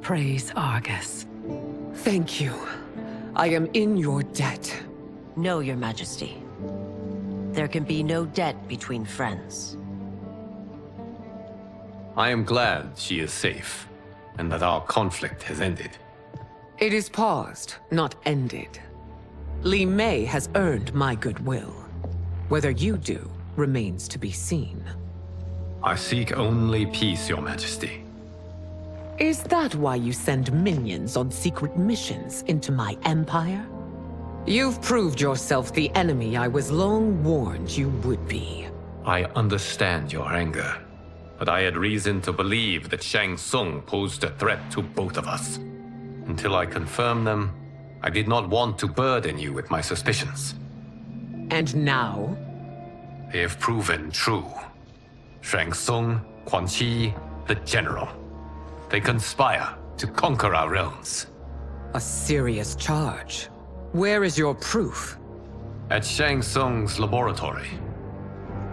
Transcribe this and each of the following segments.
Praise Argus. Thank you. I am in your debt. No, Your Majesty. There can be no debt between friends. I am glad she is safe, and that our conflict has ended. It is paused, not ended. Li Mei has earned my goodwill. Whether you do remains to be seen. I seek only peace, Your Majesty. Is that why you send minions on secret missions into my empire? You've proved yourself the enemy I was long warned you would be. I understand your anger, but I had reason to believe that Shang Tsung posed a threat to both of us. Until I confirmed them, I did not want to burden you with my suspicions. And now? They have proven true. Shang Tsung, Quan Chi, the General. They conspire to conquer our realms. A serious charge. Where is your proof? At Shang Tsung's laboratory.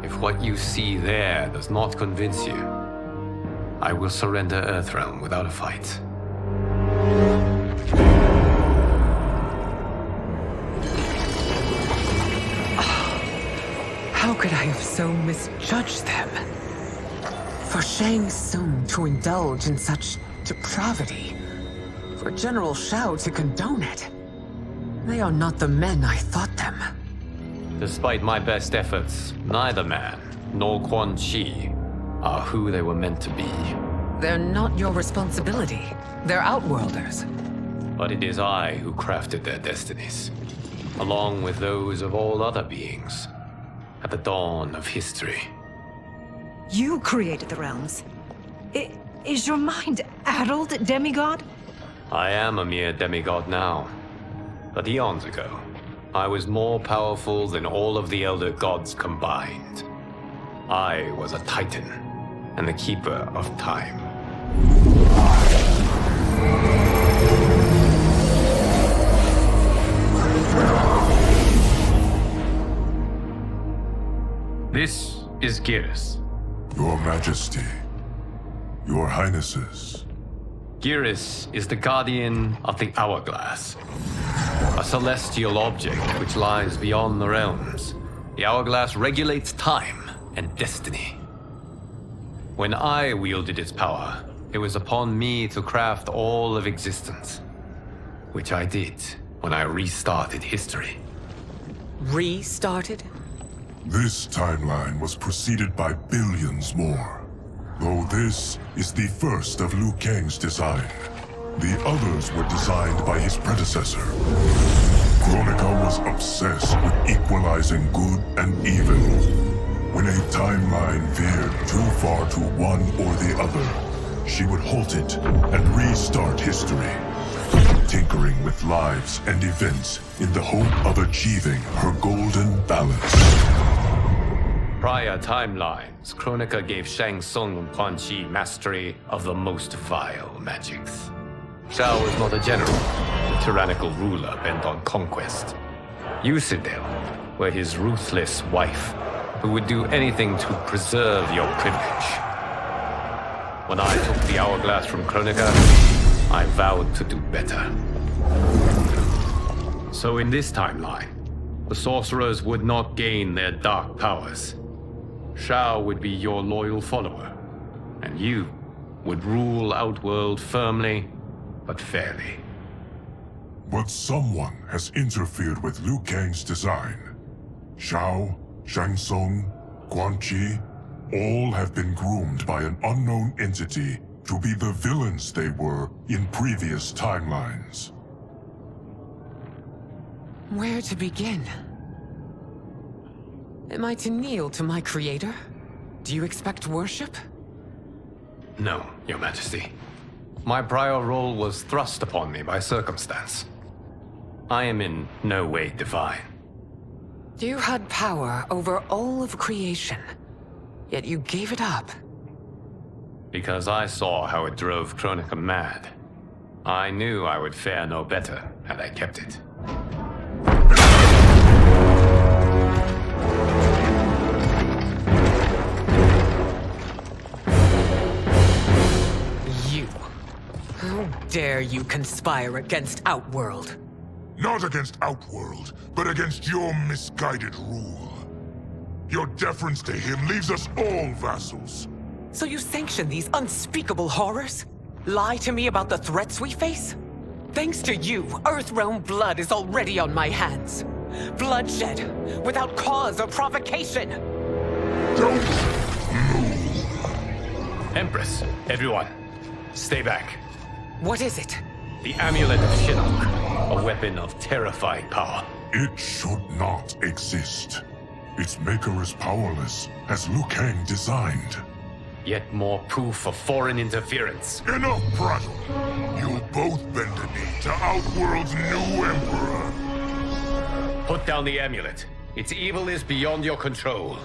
If what you see there does not convince you, I will surrender Earthrealm without a fight. How could I have so misjudged them? For Shang Tsung to indulge in such depravity, for General Shao to condone it, they are not the men I thought them. Despite my best efforts, neither man nor Quan Chi are who they were meant to be. They're not your responsibility. They're Outworlders. But it is I who crafted their destinies, along with those of all other beings, at the dawn of history. You created the realms. Is your mind addled, demigod? I am a mere demigod now. But eons ago, I was more powerful than all of the Elder Gods combined. I was a Titan, and the Keeper of Time. This is Geras. Your Majesty, Your Highnesses. Geras is the guardian of the Hourglass, a celestial object which lies beyond the realms. The Hourglass regulates time and destiny. When I wielded its power, it was upon me to craft all of existence, which I did when I restarted history. Restarted? This timeline was preceded by billions more. Though this is the first of Liu Kang's design, the others were designed by his predecessor. Kronika was obsessed with equalizing good and evil. When a timeline veered too far to one or the other, she would halt it and restart history, tinkering with lives and events in the hope of achieving her golden balance. Prior timelines, Kronika gave Shang Tsung and Quan Chi mastery of the most vile magics. Shao was not a general, a tyrannical ruler bent on conquest. Yusidel were his ruthless wife, who would do anything to preserve your privilege. When I took the Hourglass from Kronika, I vowed to do better. So in this timeline, the sorcerers would not gain their dark powers. Shao would be your loyal follower, and you would rule Outworld firmly, but fairly. But someone has interfered with Liu Kang's design. Shao, Shang Tsung, Quan Chi, all have been groomed by an unknown entity to be the villains they were in previous timelines. Where to begin? Am I to kneel to my creator? Do you expect worship? No, Your Majesty. My prior role was thrust upon me by circumstance. I am in no way divine. You had power over all of creation, yet you gave it up. Because I saw how it drove Kronika mad. I knew I would fare no better had I kept it. You. How dare you conspire against Outworld? Not against Outworld, but against your misguided rule. Your deference to him leaves us all vassals. So you sanction these unspeakable horrors? Lie to me about the threats we face? Thanks to you, Earthrealm blood is already on my hands. Bloodshed, without cause or provocation. Don't move. Empress, everyone, stay back. What is it? The Amulet of Shinnok, a weapon of terrifying power. It should not exist. Its maker is powerless, as Liu Kang designed. Yet more proof of foreign interference. Enough prattle! You'll both bend a knee to Outworld's new emperor. Put down the amulet. Its evil is beyond your control.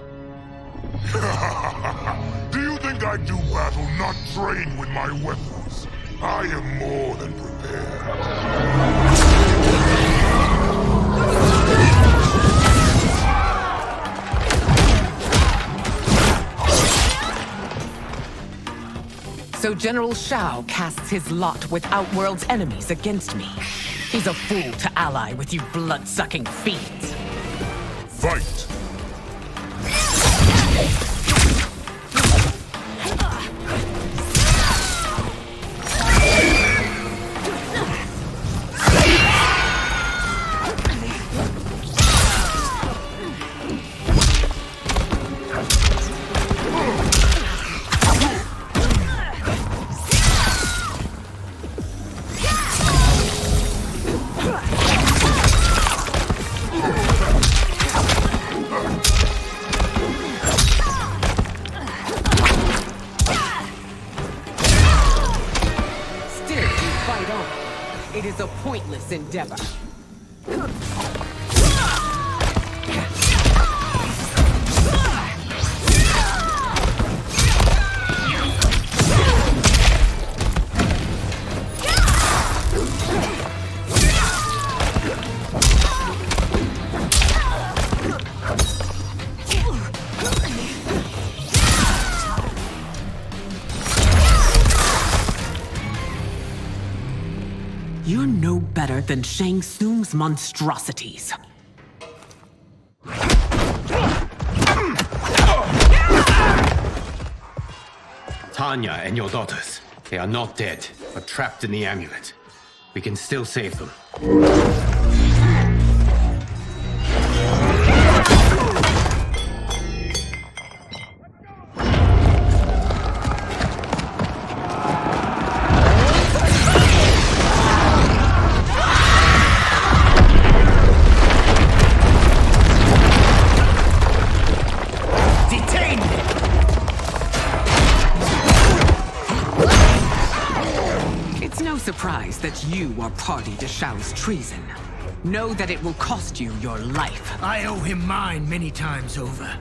Do you think I do battle not trained with my weapons? I am more than prepared. So General Shao casts his lot with Outworld's enemies against me. He's a fool to ally with you blood-sucking fiends. Fight! It is a pointless endeavor. You're no better than Shang Tsung's monstrosities. Tanya and your daughters. They are not dead, but trapped in the amulet. We can still save them. Surprised that you are party to Shao's treason. Know that it will cost you your life. I owe him mine many times over.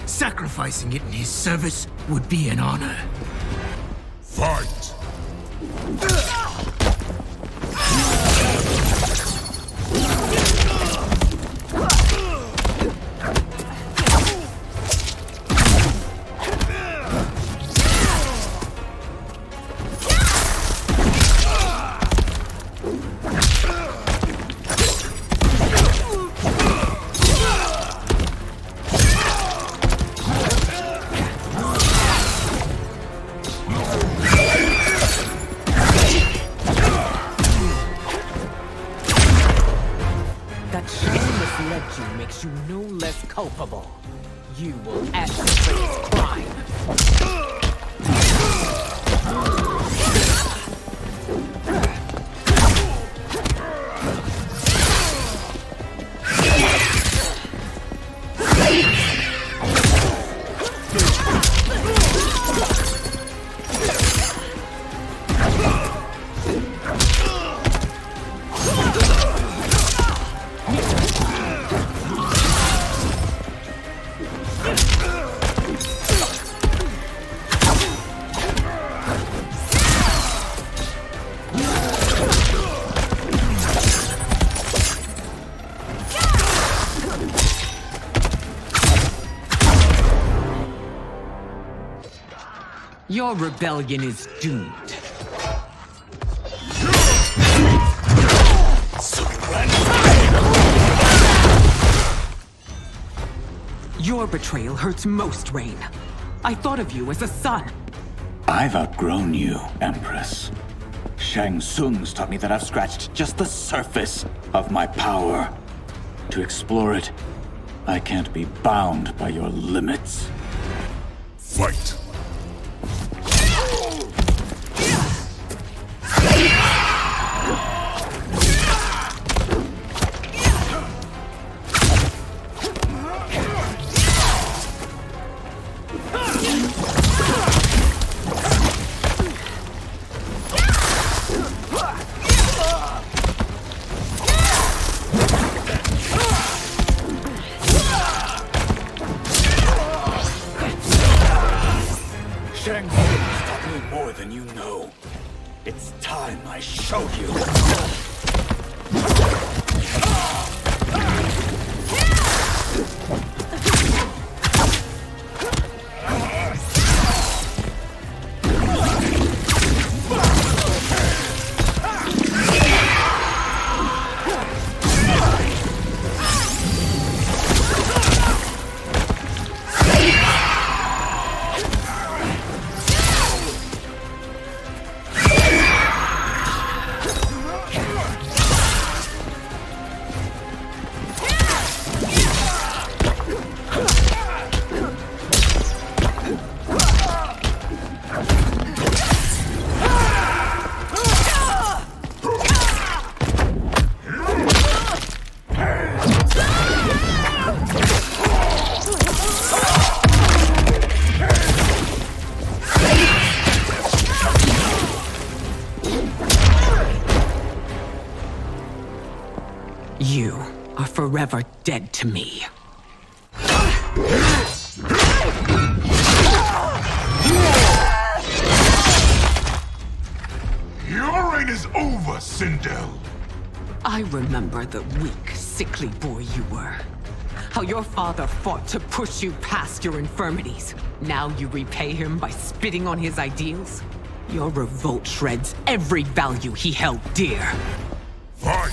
Sacrificing it in his service would be an honor. Fight! Makes you no less culpable. You will answer for this crime. Your rebellion is doomed. Your betrayal hurts most, Rain. I thought of you as a son. I've outgrown you, Empress. Shang Tsung's taught me that I've scratched just the surface of my power. To explore it, I can't be bound by your limits. Fight! Shang Tsung's taught me more than you know. It's time I show you. You are forever dead to me. Your reign is over, Sindel. I remember the weak, sickly boy you were. How your father fought to push you past your infirmities. Now you repay him by spitting on his ideals? Your revolt shreds every value he held dear. Fight!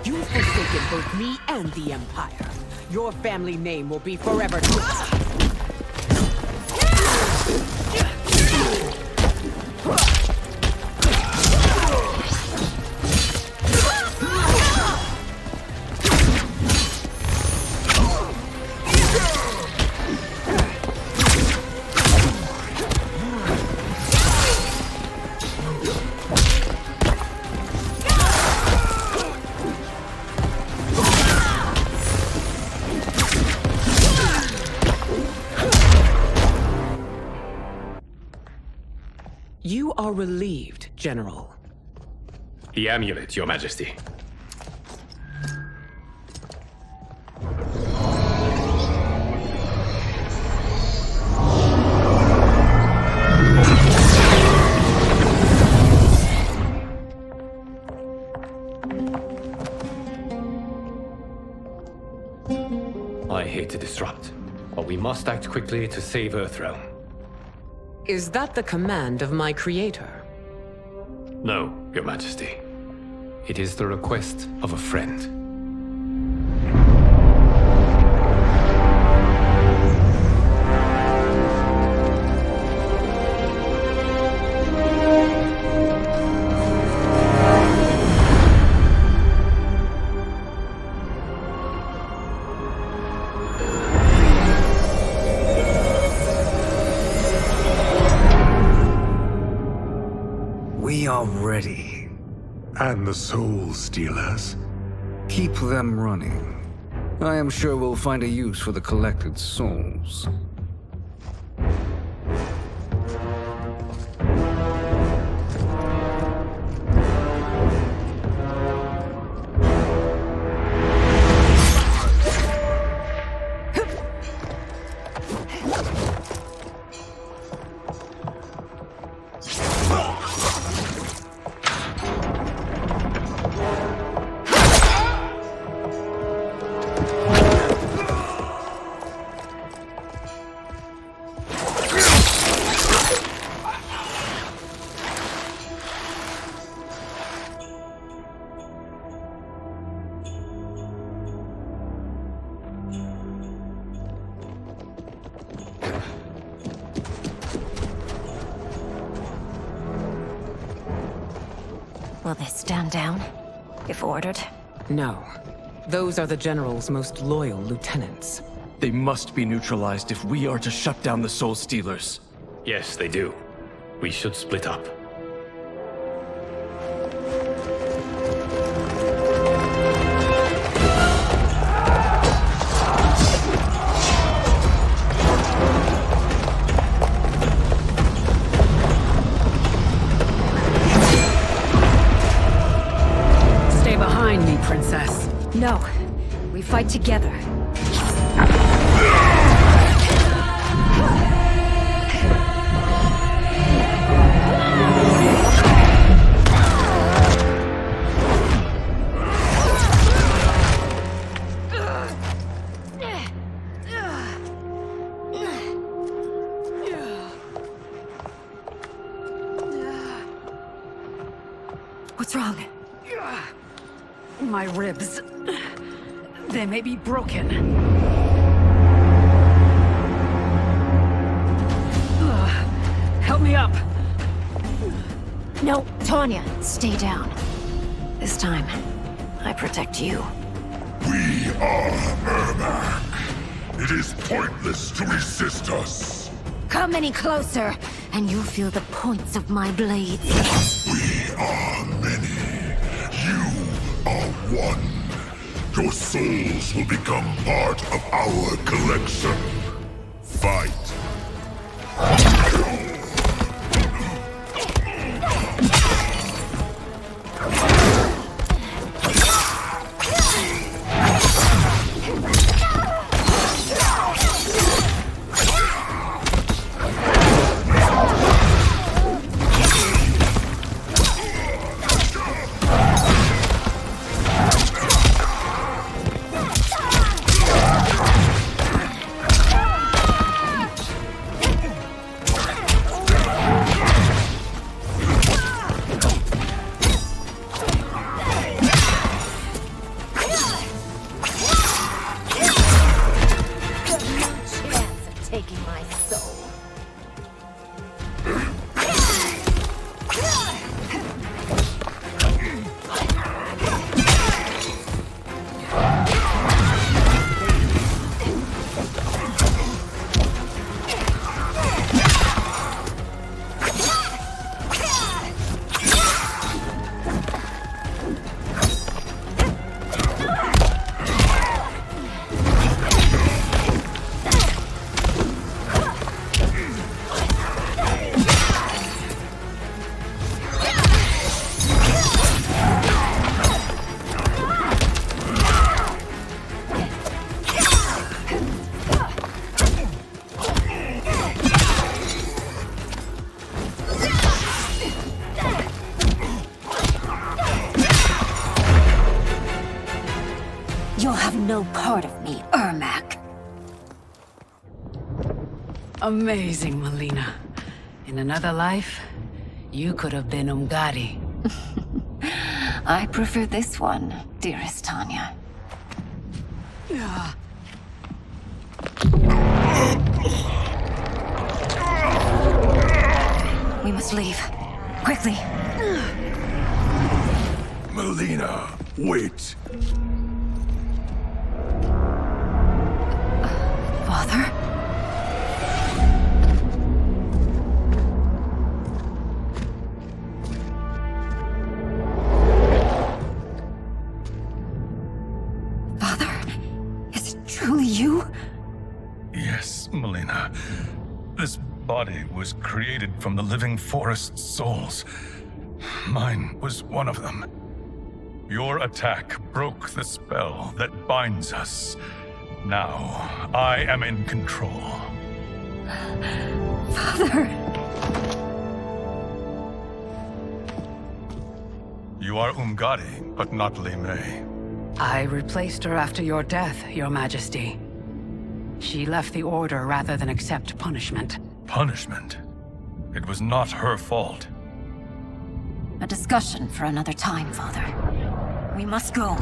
You've forsaken both me and the Empire. Your family name will be forever. You are relieved, General. The amulet, Your Majesty. I hate to disrupt, but we must act quickly to save Earthrealm. Is that the command of my creator? No, Your Majesty. It is the request of a friend. are ready. And the Soul Stealers? Keep them running. I am sure we'll find a use for the collected souls. Will they stand down, if ordered? No. Those are the General's most loyal lieutenants. They must be neutralized if we are to shut down the Soul Stealers. Yes, they do. We should split up. Stay behind me, Princess. No. We fight together. What's wrong? My ribs. They may be broken. Help me up. No, Tanya, stay down. This time, I protect you. We are Ermac. It is pointless to resist us. Come any closer, and you'll feel the points of my blades. We are many. You are one. Your souls will become part of our collection. Fight. Taking my soul. You'll have no part of me, Ermac. Amazing, Melina. In another life, you could have been Umgadi. I prefer this one, dearest Tanya. We must leave. Quickly. Melina, wait. Father? body was created from the living forest's souls. Mine was one of them. Your attack broke the spell that binds us. Now, I am in control. Father! You are Umgadi, but not Li Mei. I replaced her after your death, Your Majesty. She left the Order rather than accept punishment. Punishment? It was not her fault. A discussion for another time, Father. We must go.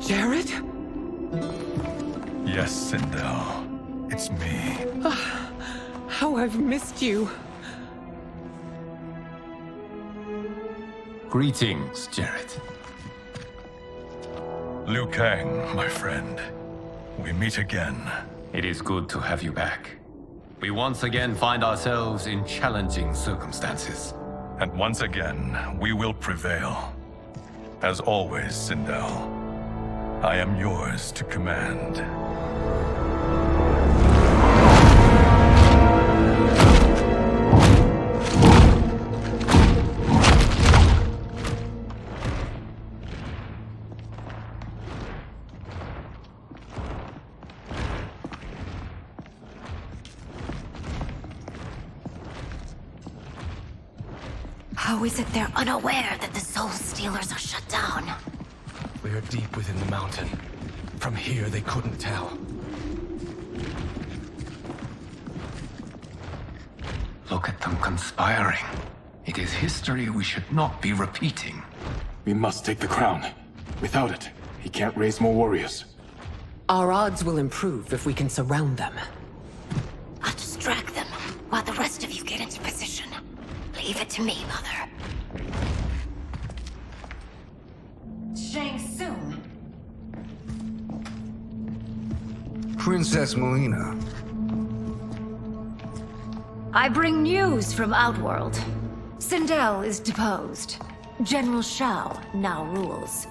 Jared? Yes, Sindel. It's me. How I've missed you. Greetings, Jared. Liu Kang, my friend. We meet again. It is good to have you back. We once again find ourselves in challenging circumstances. And once again, we will prevail. As always, Sindel, I am yours to command. How is it they're unaware that the Soul Stealers are shut down? We are deep within the mountain. From here, they couldn't tell. Look at them conspiring. It is history we should not be repeating. We must take the crown. Without it, he can't raise more warriors. Our odds will improve if we can surround them. I'll distract them while the rest of you get into position. Leave it to me, Mother. Shang Tsung. Princess Melina. I bring news from Outworld. Sindel is deposed. General Shao now rules.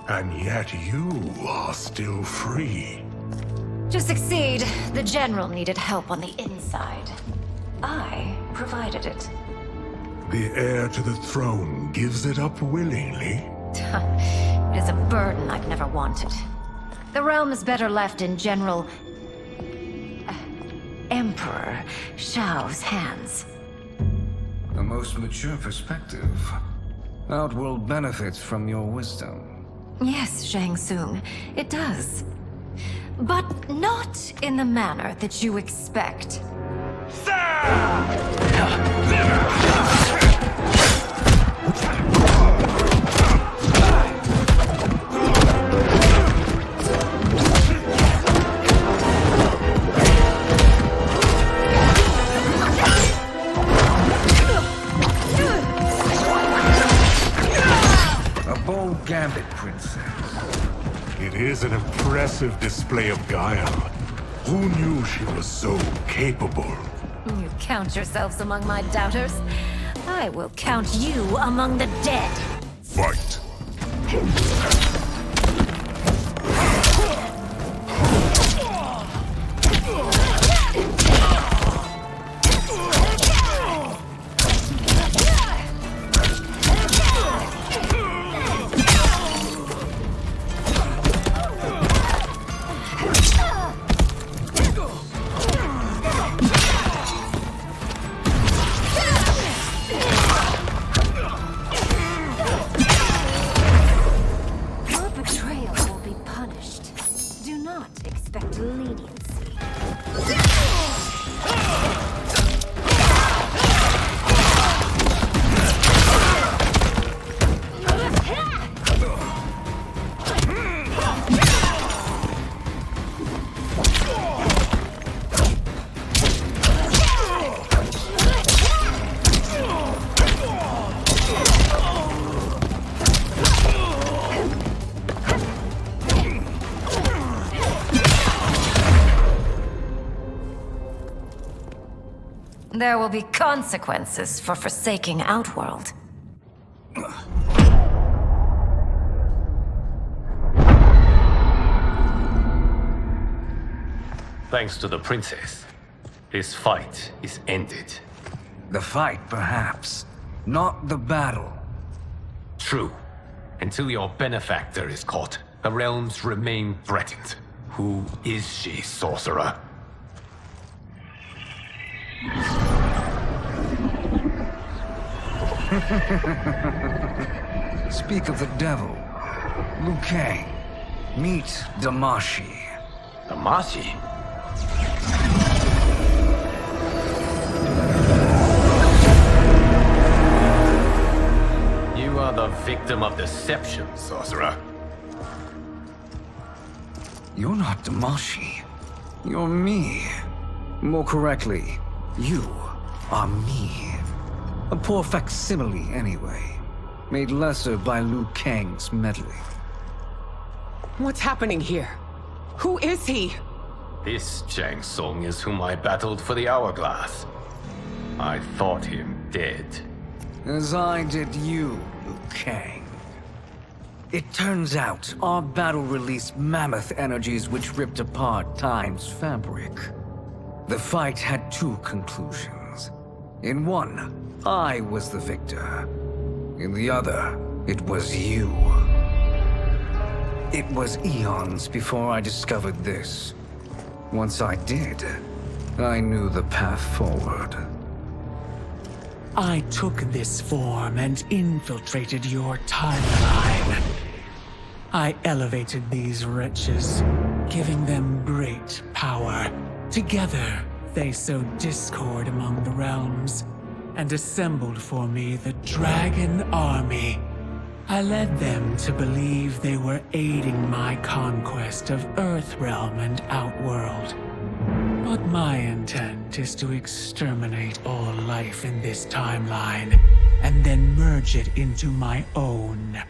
And yet you are still free. To succeed, the General needed help on the inside. I provided it. The heir to the throne gives it up willingly. It is a burden I've never wanted. The realm is better left in General... Emperor Shao's hands. A most mature perspective. Outworld benefits from your wisdom. Yes, Shang Tsung, it does. But not in the manner that you expect. A bold gambit, Princess. It is an impressive display of guile. Who knew she was so capable? You count yourselves among my doubters. I will count you among the dead. Fight! There will be consequences for forsaking Outworld. Thanks to the princess, this fight is ended. The fight, perhaps. Not the battle. True. Until your benefactor is caught, the realms remain threatened. Who is she, sorcerer? Speak of the devil. Liu Kang. Meet Damashi. Damashi? You are the victim of deception, sorcerer. You're not Damashi. You're me. More correctly, you are me. A poor facsimile, anyway. Made lesser by Liu Kang's meddling. What's happening here? Who is he? This Shang Tsung is whom I battled for the Hourglass. I thought him dead. As I did you, Liu Kang. It turns out our battle released mammoth energies which ripped apart time's fabric. The fight had two conclusions. In one, I was the victor. In the other, it was you. It was eons before I discovered this. Once I did, I knew the path forward. I took this form and infiltrated your timeline. I elevated these wretches, giving them great power. Together, they sowed discord among the realms, and assembled for me the Dragon Army. I led them to believe they were aiding my conquest of Earthrealm and Outworld. But my intent is to exterminate all life in this timeline, and then merge it into my own.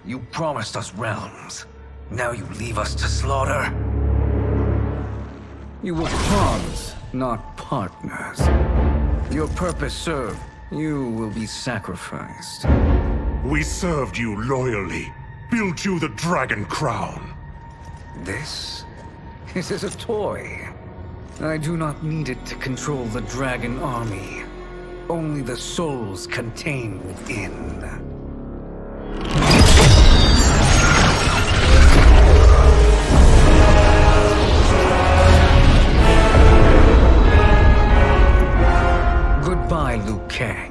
You promised us realms. Now you leave us to slaughter? You were pawns, not partners. Your purpose served. You will be sacrificed. We served you loyally, built you the Dragon Crown. This is a toy. I do not need it to control the Dragon Army. Only the souls contained within. Goodbye, Liu Kang.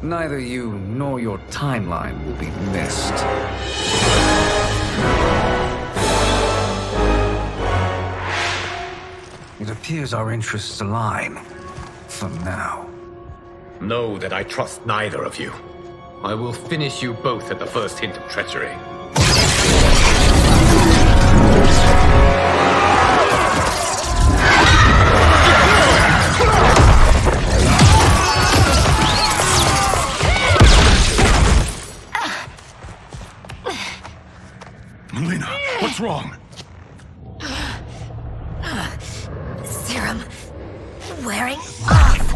Neither you nor your timeline will be missed. It appears our interests align. For now. Know that I trust neither of you. I will finish you both at the first hint of treachery. Melina, what's wrong? Serum wearing off.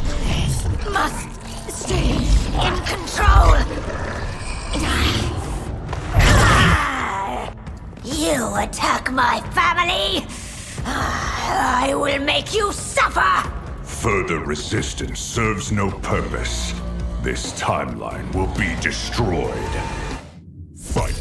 Must stay in control. You attack my family. I will make you suffer. Further resistance serves no purpose. This timeline will be destroyed. Fight.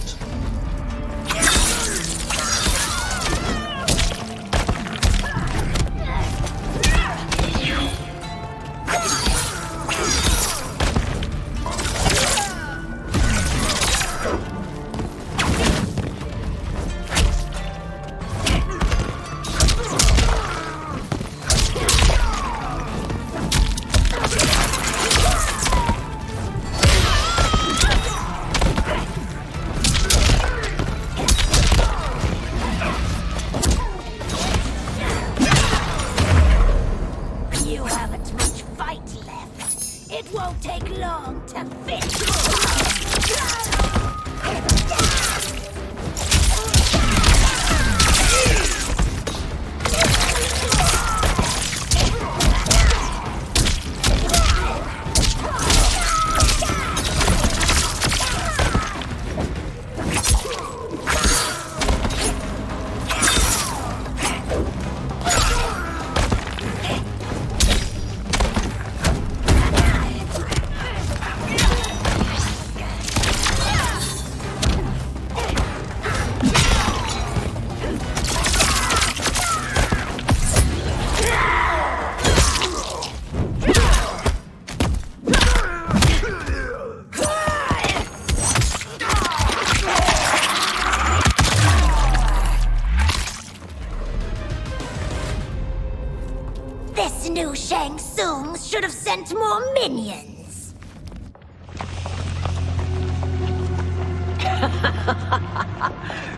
should have sent more minions.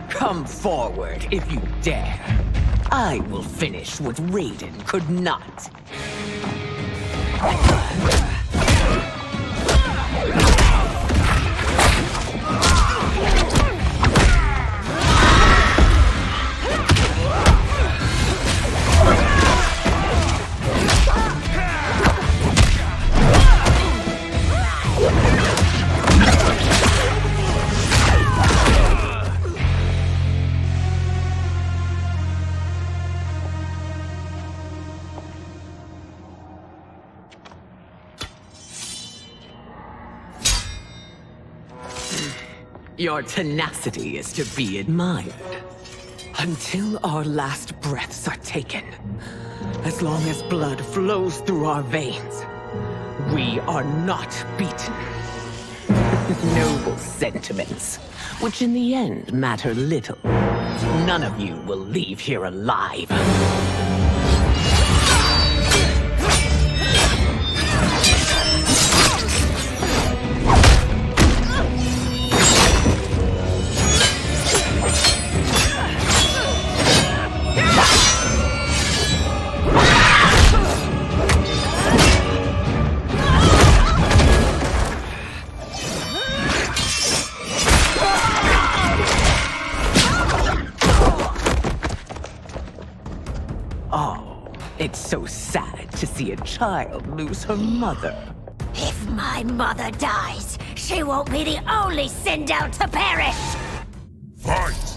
Come forward if you dare. I will finish what Raiden could not. Your tenacity is to be admired. Until our last breaths are taken, as long as blood flows through our veins, we are not beaten. Noble sentiments, which in the end matter little. None of you will leave here alive. It's so sad to see a child lose her mother. If my mother dies, she won't be the only Sindel to perish! Fight!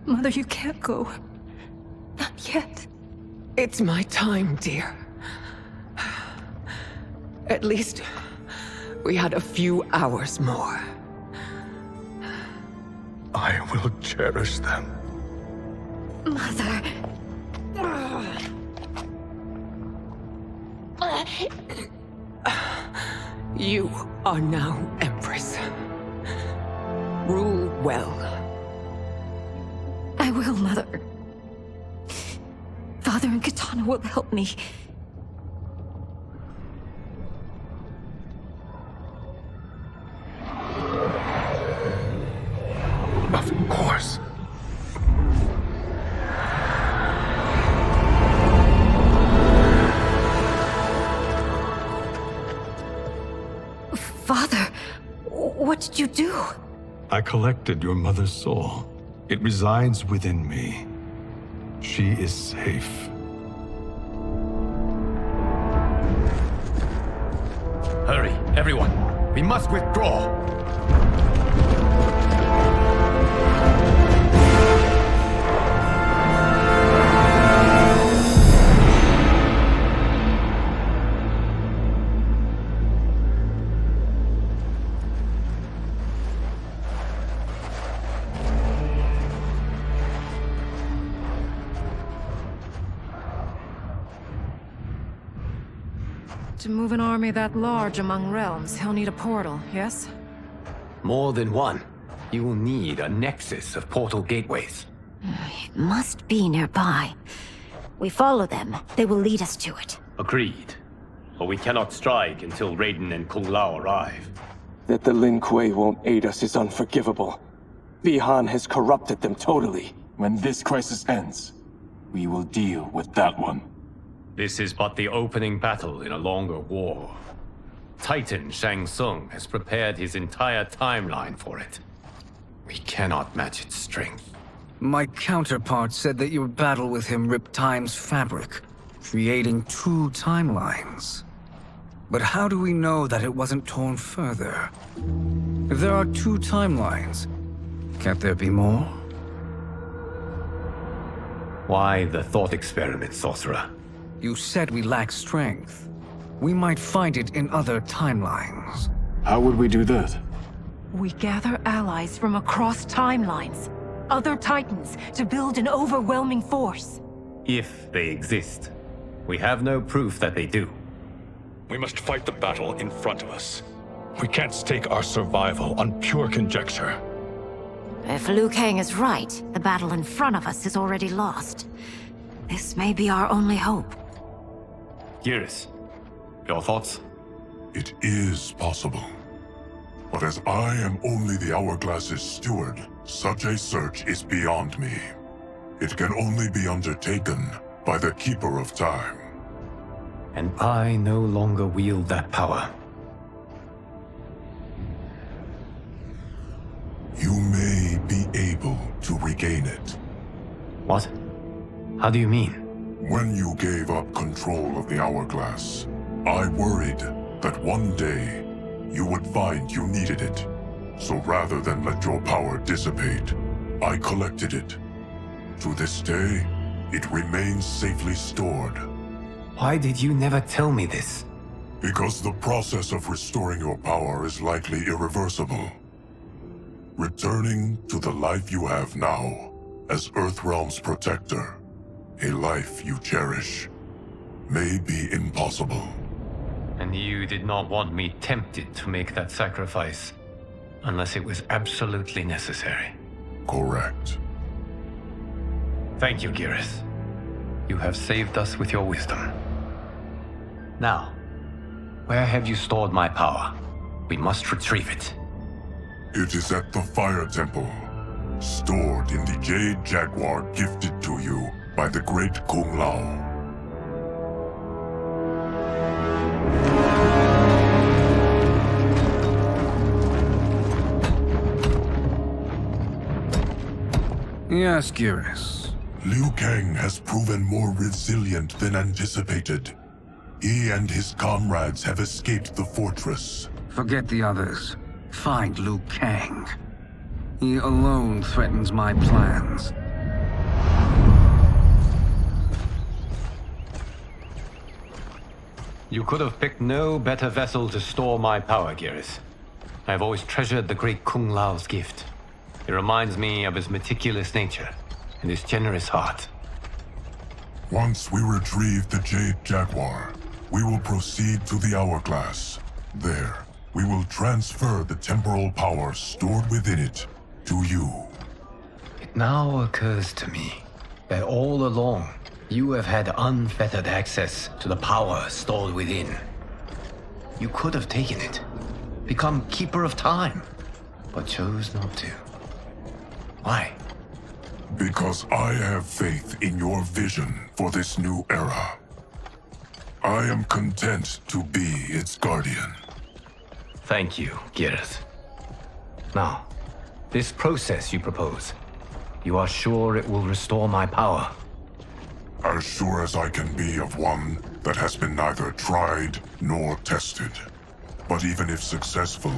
Mother, you can't go. Not yet. It's my time, dear. At least we had a few hours more. I will cherish them. Mother... You are now Empress. Rule well. I will, Mother. Father and Katana will help me. Of course. Father, what did you do? I collected your mother's soul. It resides within me. She is safe. Hurry, everyone. We must withdraw. To move an army that large among realms, he'll need a portal, yes? More than one. You will need a nexus of portal gateways. It must be nearby. We follow them, they will lead us to it. Agreed. But we cannot strike until Raiden and Kung Lao arrive. That the Lin Kuei won't aid us is unforgivable. Bihan has corrupted them totally. When this crisis ends, we will deal with that one. This is but the opening battle in a longer war. Titan Shang Tsung has prepared his entire timeline for it. We cannot match its strength. My counterpart said that your battle with him ripped time's fabric, creating 2 timelines. But how do we know that it wasn't torn further? If there are 2 timelines, can't there be more? Why the thought experiment, Sorcerer? You said we lack strength. We might find it in other timelines. How would we do that? We gather allies from across timelines, other Titans, to build an overwhelming force. If they exist. We have no proof that they do. We must fight the battle in front of us. We can't stake our survival on pure conjecture. If Liu Kang is right, the battle in front of us is already lost. This may be our only hope. Geras, your thoughts? It is possible. But as I am only the Hourglass's steward, such a search is beyond me. It can only be undertaken by the Keeper of Time. And I no longer wield that power. You may be able to regain it. What? How do you mean? When you gave up control of the Hourglass, I worried that one day you would find you needed it. So rather than let your power dissipate, I collected it. To this day, it remains safely stored. Why did you never tell me this? Because the process of restoring your power is likely irreversible. Returning to the life you have now, as Earthrealm's protector, a life you cherish, may be impossible. And you did not want me tempted to make that sacrifice, unless it was absolutely necessary. Correct. Thank you, Geras. You have saved us with your wisdom. Now, where have you stored my power? We must retrieve it. It is at the Fire Temple, stored in the Jade Jaguar gifted to you by the great Kung Lao. Yes, Geras. Liu Kang has proven more resilient than anticipated. He and his comrades have escaped the fortress. Forget the others. Find Liu Kang. He alone threatens my plans. You could have picked no better vessel to store my power, Geras. I have always treasured the great Kung Lao's gift. It reminds me of his meticulous nature and his generous heart. Once we retrieve the Jade Jaguar, we will proceed to the Hourglass. There, we will transfer the temporal power stored within it to you. It now occurs to me that all along, you have had unfettered access to the power stored within. You could have taken it, become Keeper of Time, but chose not to. Why? Because I have faith in your vision for this new era. I am content to be its guardian. Thank you, Geras. Now, this process you propose, you are sure it will restore my power? As sure as I can be of one that has been neither tried nor tested. But even if successful,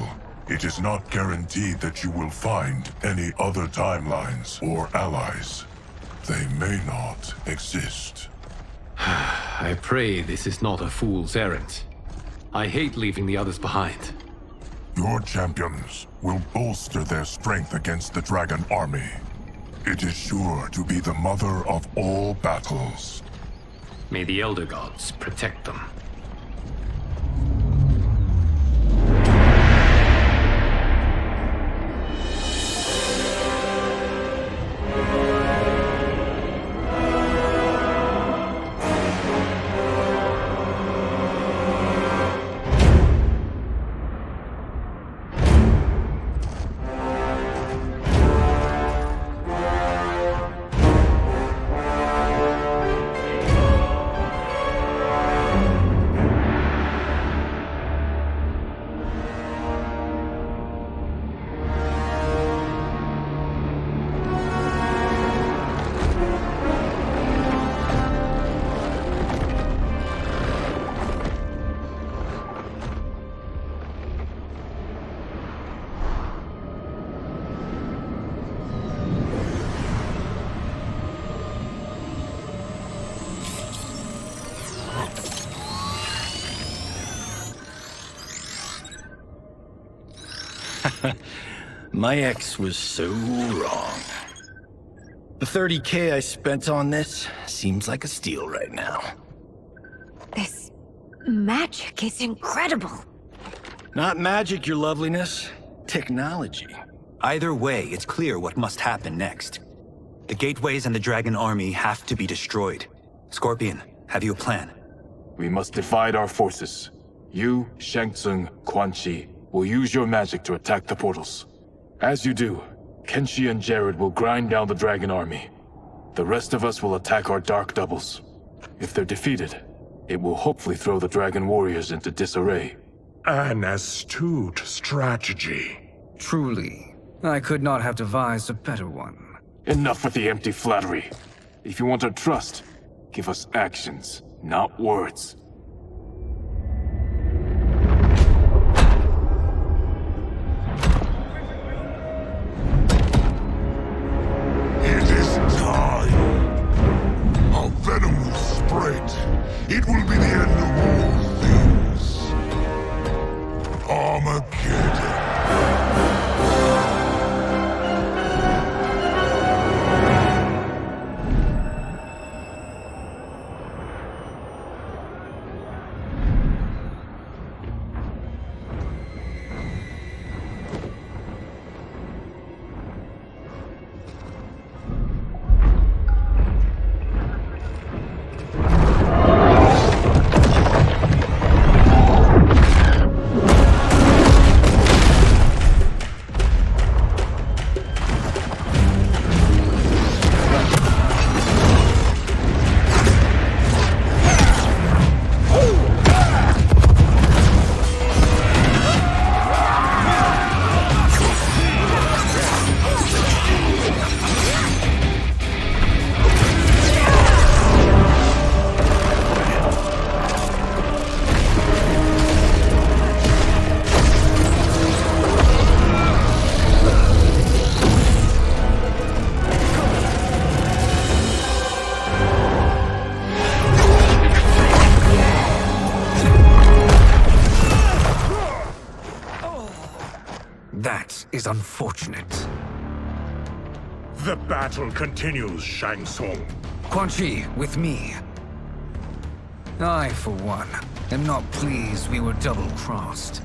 it is not guaranteed that you will find any other timelines or allies. They may not exist. I pray this is not a fool's errand. I hate leaving the others behind. Your champions will bolster their strength against the Dragon Army. It is sure to be the mother of all battles. May the Elder Gods protect them. My ex was so wrong. The 30K I spent on this seems like a steal right now. This magic is incredible. Not magic, your loveliness. Technology. Either way, it's clear what must happen next. The gateways and the dragon army have to be destroyed. Scorpion, have you a plan? We must divide our forces. You, Shang Tsung, Quan Chi, will use your magic to attack the portals. As you do, Kenshi and Jared will grind down the dragon army. The rest of us will attack our dark doubles. If they're defeated, it will hopefully throw the dragon warriors into disarray. An astute strategy. Truly, I could not have devised a better one. Enough with the empty flattery. If you want our trust, give us actions, not words. It is time. Our venom will spread. It will be the end of all things. Armageddon. That is unfortunate. The battle continues, Shang Tsung. Quan Chi, with me. I, for one, am not pleased we were double-crossed.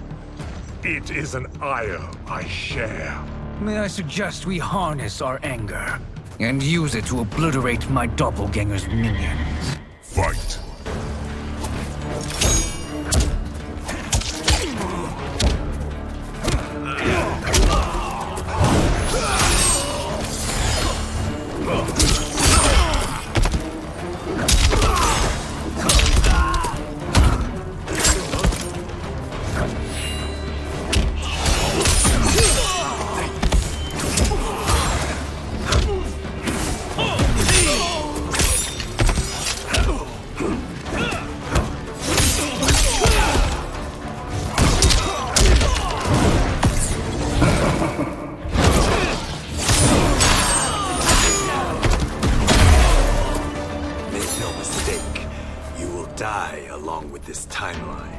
It is an ire I share. May I suggest we harness our anger and use it to obliterate my doppelganger's minions? Fight. Die along with this timeline.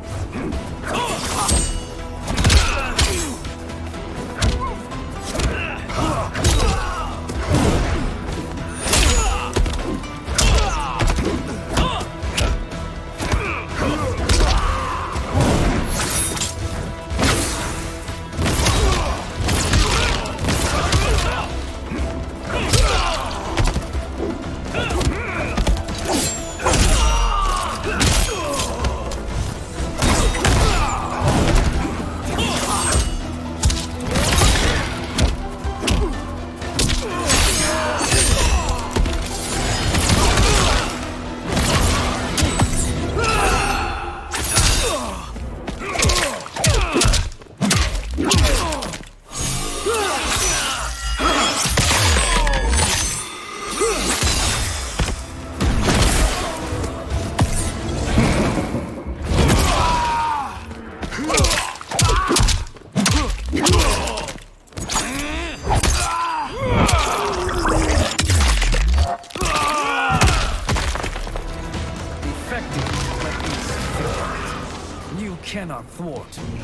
You cannot thwart me.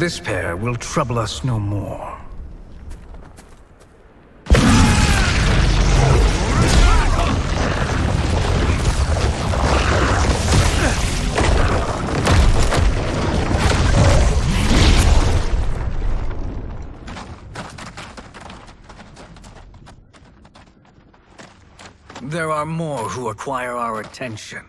This pair will trouble us no more. There are more who acquire our attention.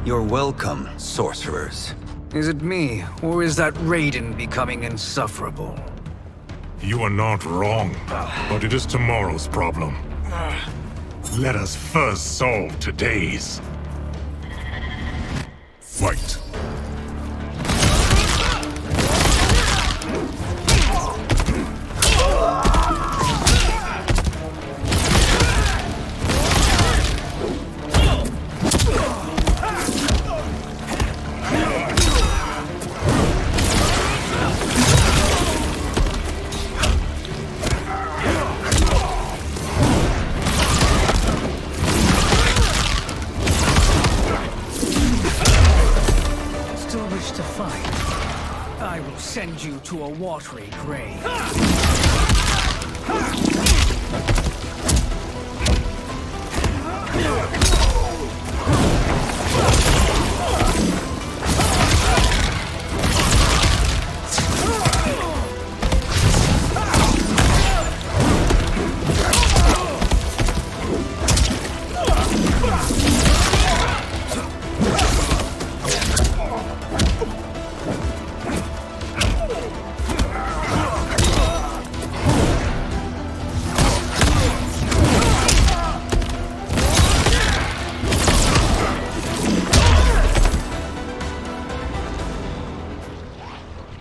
You're welcome, sorcerers. Is it me, or is that Raiden becoming insufferable? You are not wrong, but it is tomorrow's problem. Let us first solve today's. Fight. I will send you to a watery grave.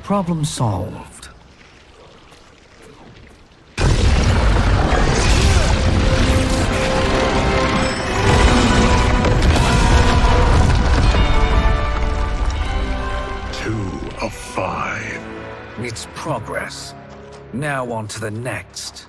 Problem solved. Two of 5. It's progress. Now on to the next.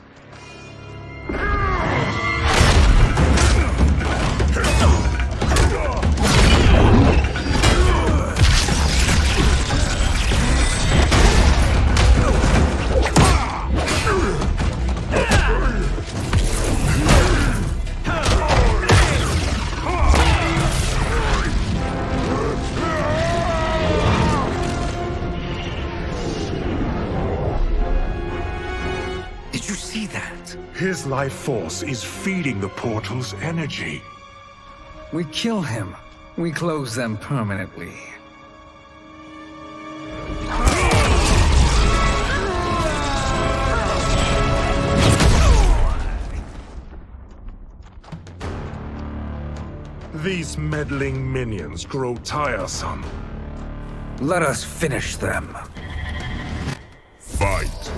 His life force is feeding the portal's energy. We kill him. We close them permanently. These meddling minions grow tiresome. Let us finish them. Fight.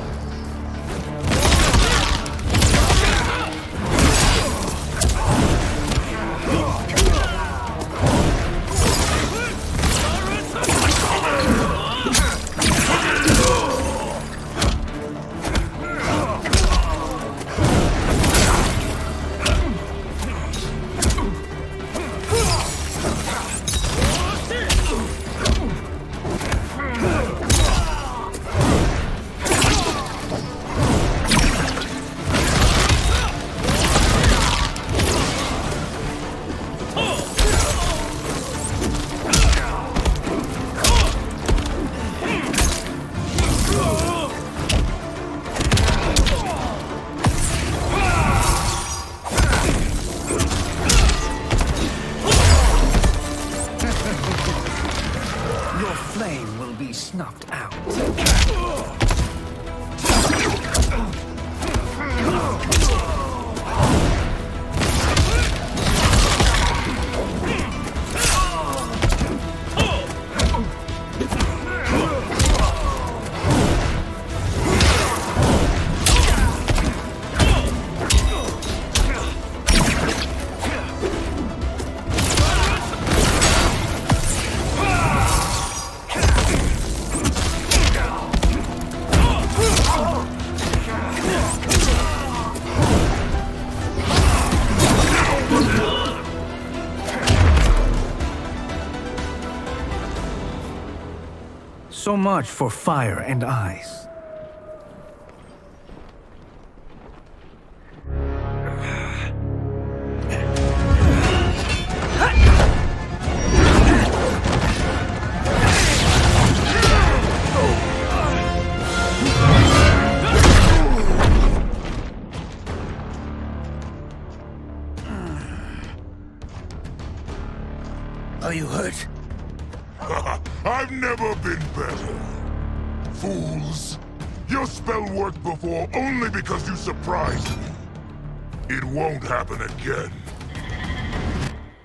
snuffed out. So much for fire and ice. Are you hurt? I've never been better. Fools. Your spell worked before only because you surprised me. It won't happen again.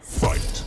Fight.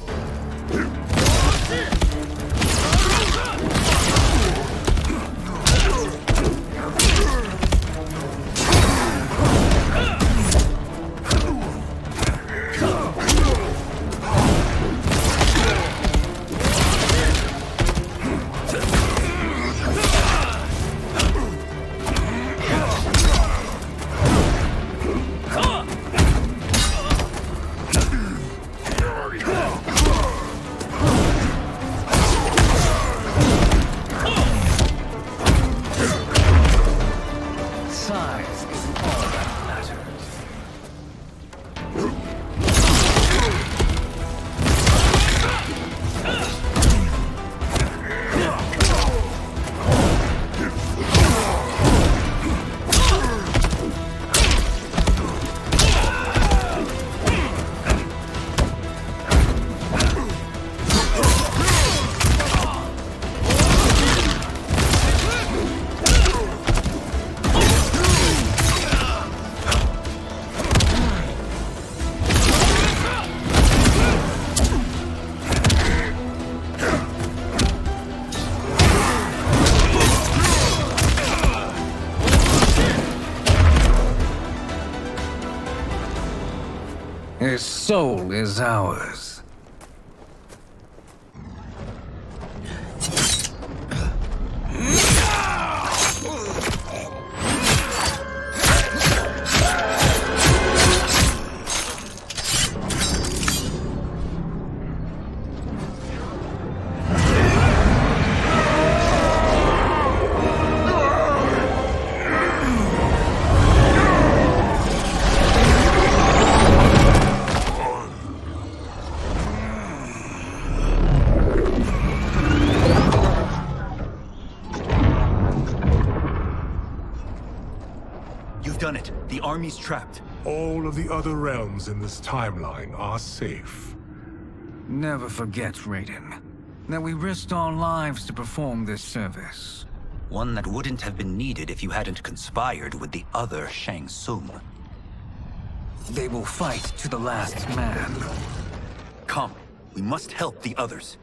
Size isn't all that matters. His soul is ours. You've done it. The army's trapped. All of the other realms in this timeline are safe. Never forget, Raiden, that we risked our lives to perform this service. One that wouldn't have been needed if you hadn't conspired with the other Shang Tsung. They will fight to the last man. Come, we must help the others.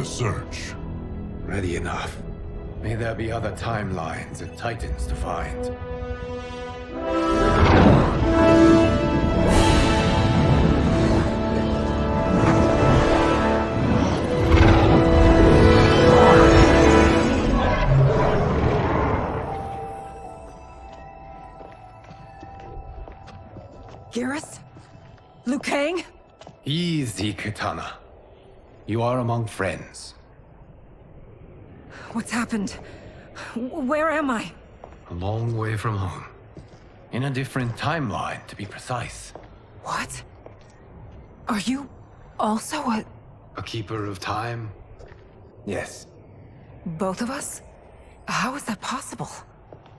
Search. Ready enough. May there be other timelines and titans to find. Garrus? Liu Kang? Easy, Kitana. You are among friends. What's happened? Where am I? A long way from home. In a different timeline, to be precise. What? Are you also a keeper of time? Yes. both of us? How is that possible?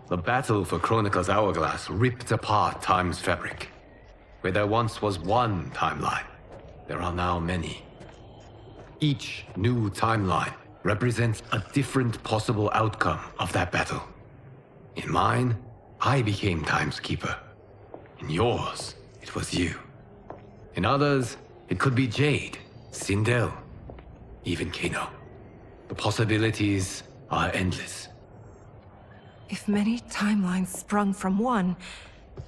The battle for Chronica's hourglass ripped apart time's fabric. Where there once was one timeline, there are now many. Each new timeline represents a different possible outcome of that battle. In mine, I became Time's Keeper. In yours, it was you. In others, it could be Jade, Sindel, even Kano. The possibilities are endless. If many timelines sprung from one,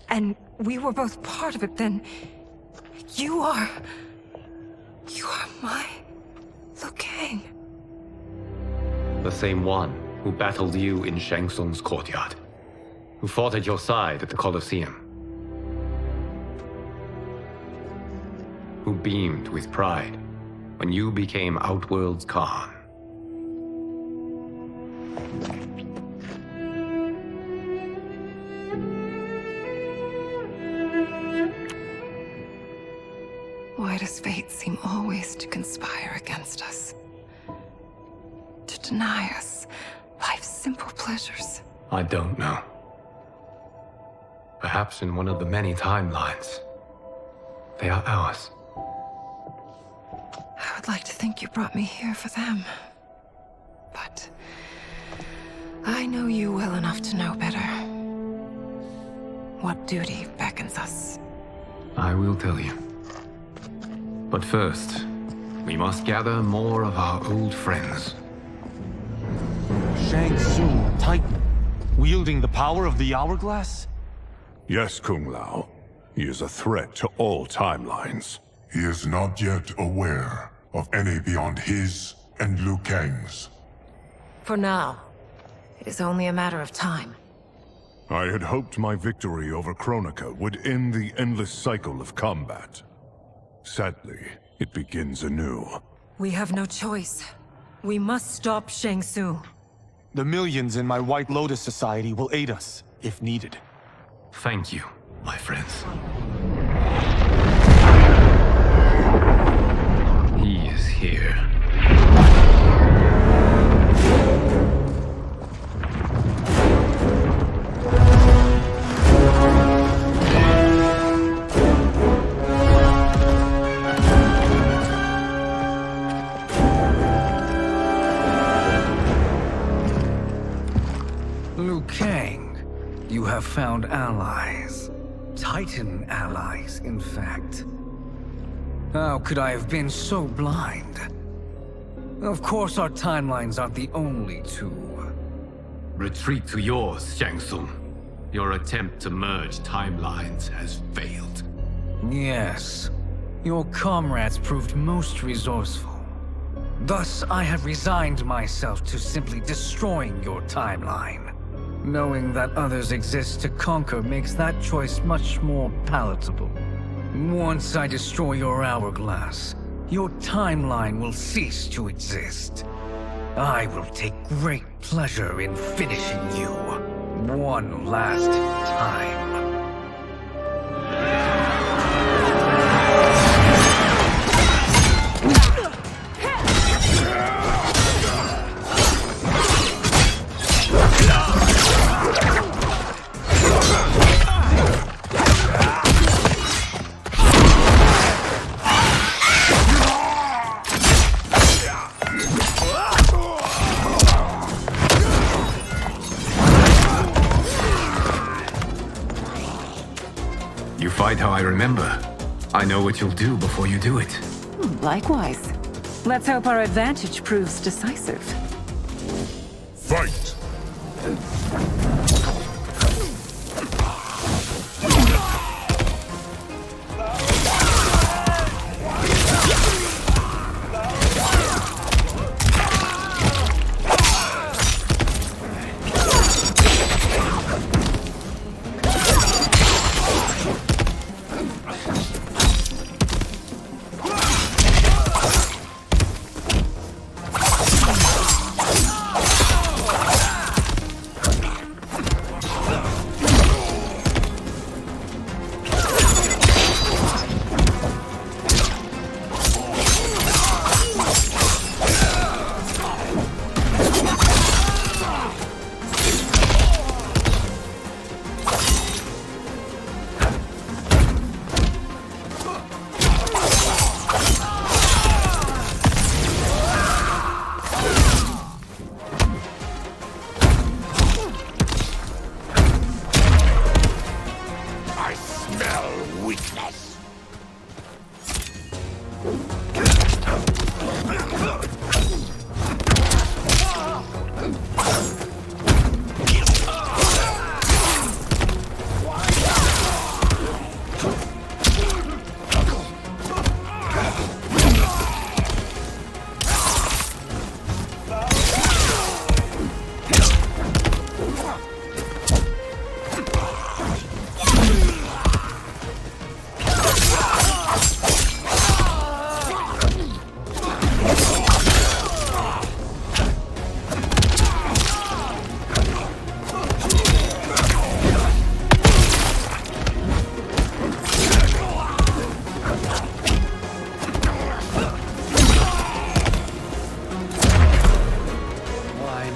and we were both part of it, then you are my Liu Kang. The same one who battled you in Shang Tsung's courtyard, who fought at your side at the Colosseum, who beamed with pride when you became Outworld's Khan. Why does fate seem always to conspire against us? To deny us life's simple pleasures? I don't know. Perhaps in one of the many timelines, they are ours. I would like to think you brought me here for them. But I know you well enough to know better. What duty beckons us? I will tell you. But first, we must gather more of our old friends. Shang Tsung, Titan, wielding the power of the hourglass? Yes, Kung Lao. He is a threat to all timelines. He is not yet aware of any beyond his and Liu Kang's. For now, it is only a matter of time. I had hoped my victory over Kronika would end the endless cycle of combat. Sadly, it begins anew. We have no choice. We must stop Shang Tsung. The millions in my White Lotus Society will aid us, if needed. Thank you, my friends. He is here. Liu Kang, you have found allies. Titan allies, in fact. How could I have been so blind? Of course our timelines aren't the only two. Retreat to yours, Shang Tsung. Your attempt to merge timelines has failed. Yes. Your comrades proved most resourceful. Thus, I have resigned myself to simply destroying your timeline. Knowing that others exist to conquer makes that choice much more palatable. Once I destroy your hourglass, your timeline will cease to exist. I will take great pleasure in finishing you one last time. You fight how I remember. I know what you'll do before you do it. Likewise. Let's hope our advantage proves decisive. Fight!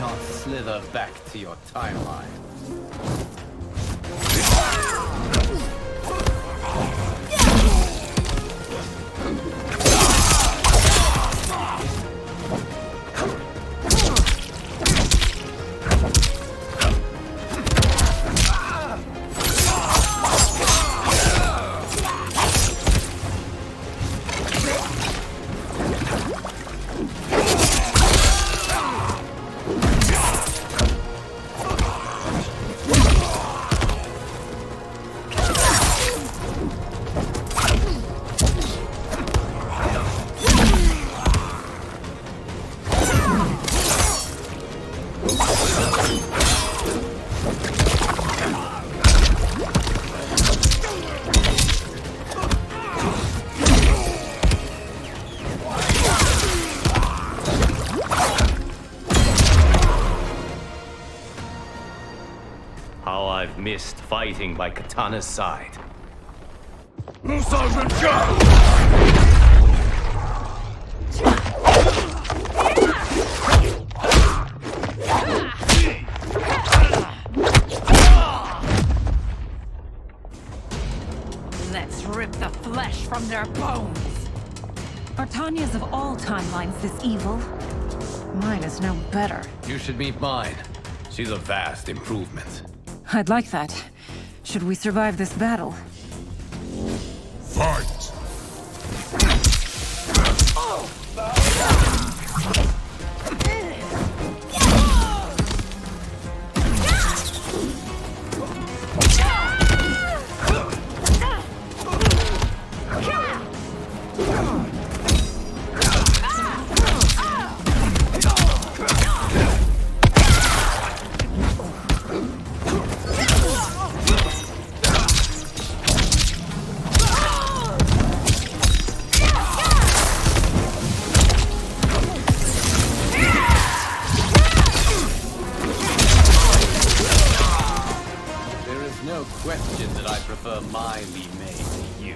not slither back to your timeline? How I've missed fighting by Katana's side. Let's rip the flesh from their bones. Are Tanya's of all timelines this evil? Mine is no better. You should meet mine. She's a vast improvement. I'd like that. Should we survive this battle? Fight! No question that I prefer my Li Mei to you.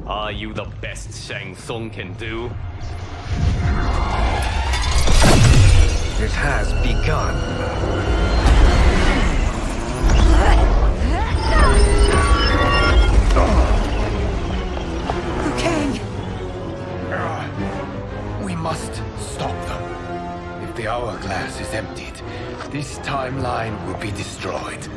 Are you the best Shang Tsung can do? It has begun. Liu Kang! We must stop them. If the hourglass is emptied, this timeline will be destroyed.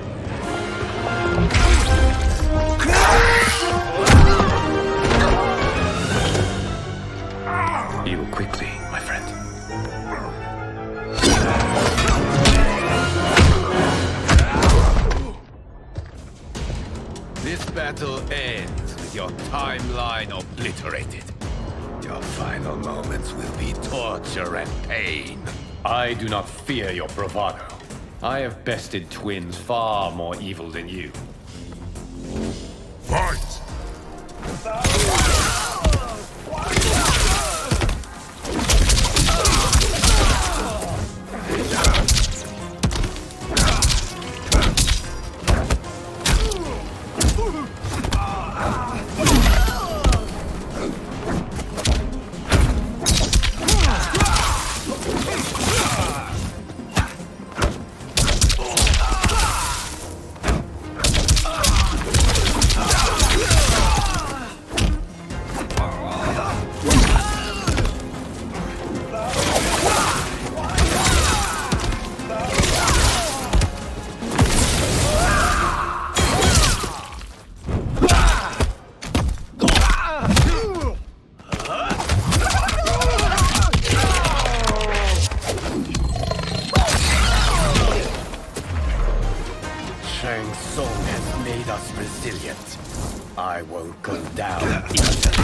Heal quickly, my friend. This battle ends with your timeline obliterated. Your final moments will be torture and pain. I do not fear your bravado. I have bested twins far more evil than you. Fight! Shang Tsung has made us resilient. I won't go down easily.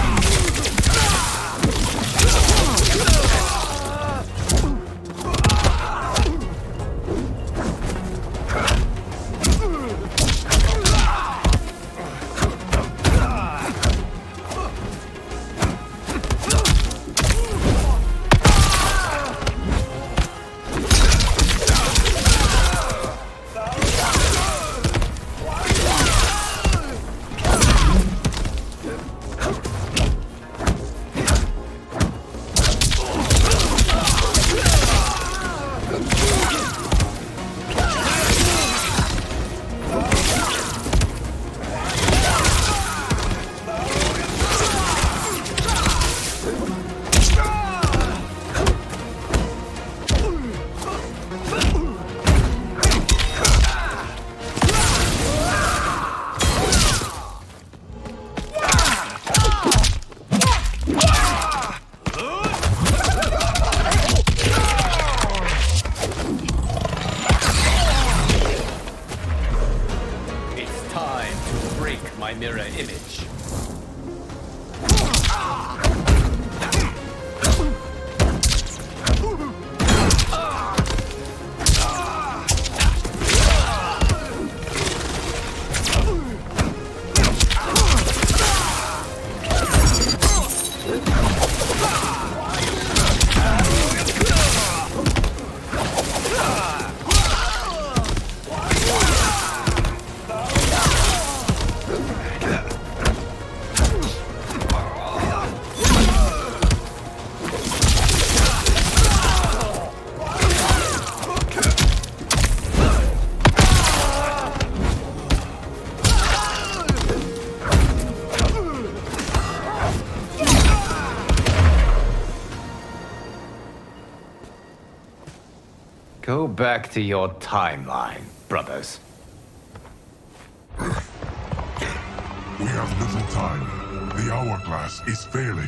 My mirror image. Go back to your timeline, brothers. We have little time. The hourglass is failing.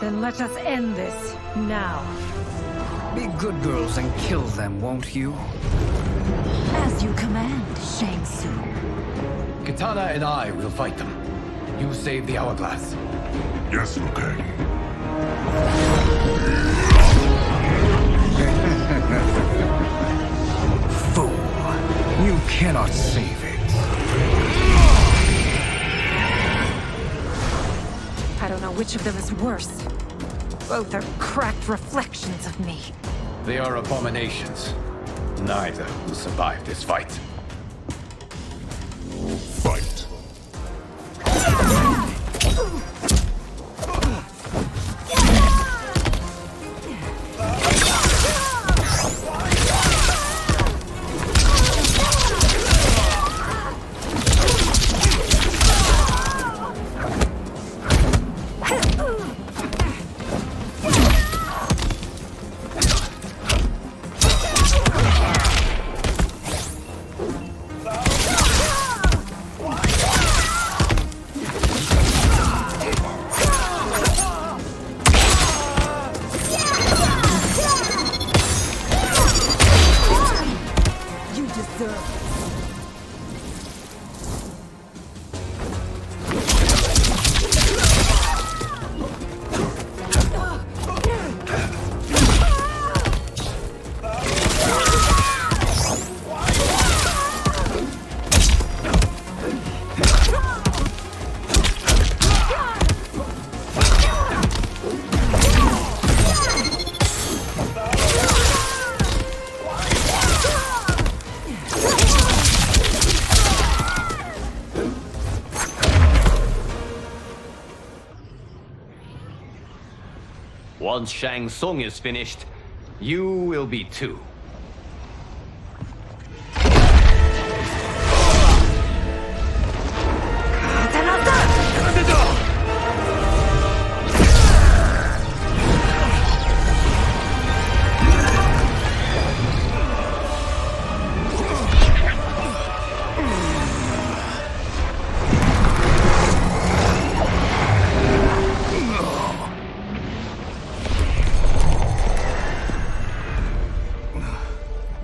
Then let us end this, now. Be good girls and kill them, won't you? As you command, Shang Tsung. Kitana and I will fight them. You save the hourglass. Yes, Liu Kang. Fool. You cannot save it. I don't know which of them is worse. Both are cracked reflections of me. They are abominations. Neither will survive this fight. Fight. Once Shang Tsung is finished, you will be too.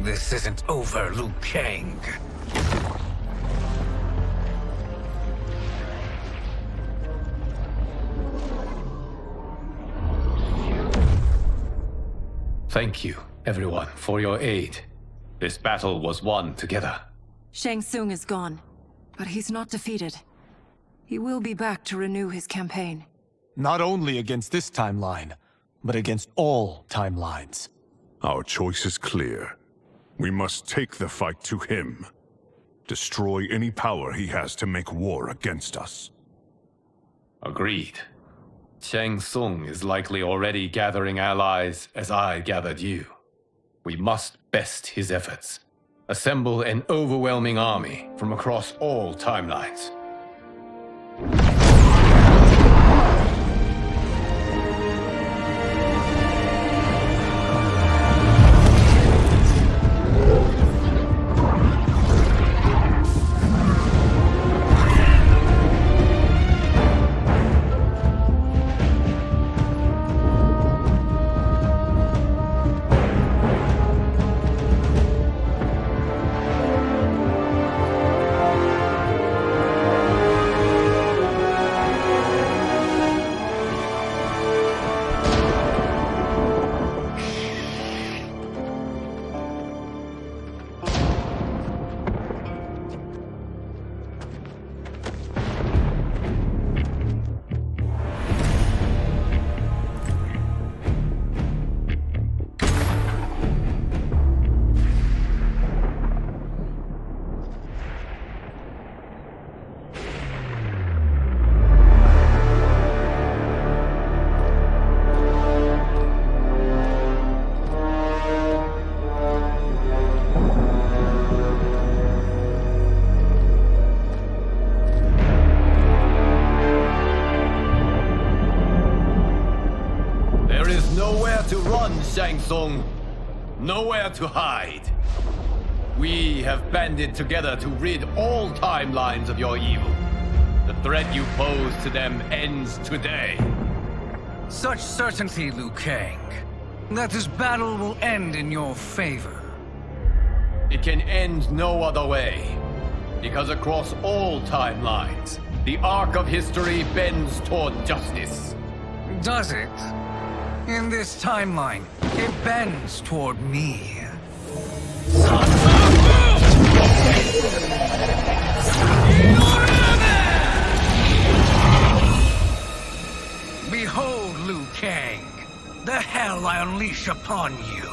This isn't over, Liu Kang. Thank you, everyone, for your aid. This battle was won together. Shang Tsung is gone, but he's not defeated. He will be back to renew his campaign. Not only against this timeline, but against all timelines. Our choice is clear. We must take the fight to him. Destroy any power he has to make war against us. Agreed. Shang Tsung is likely already gathering allies as I gathered you. We must best his efforts. Assemble an overwhelming army from across all timelines. Shang Tsung, nowhere to hide. We have banded together to rid all timelines of your evil. The threat you pose to them ends today. Such certainty, Liu Kang, that this battle will end in your favor. It can end no other way, because across all timelines, the arc of history bends toward justice. Does it? In this timeline, it bends toward me. Behold, Liu Kang, the hell I unleash upon you.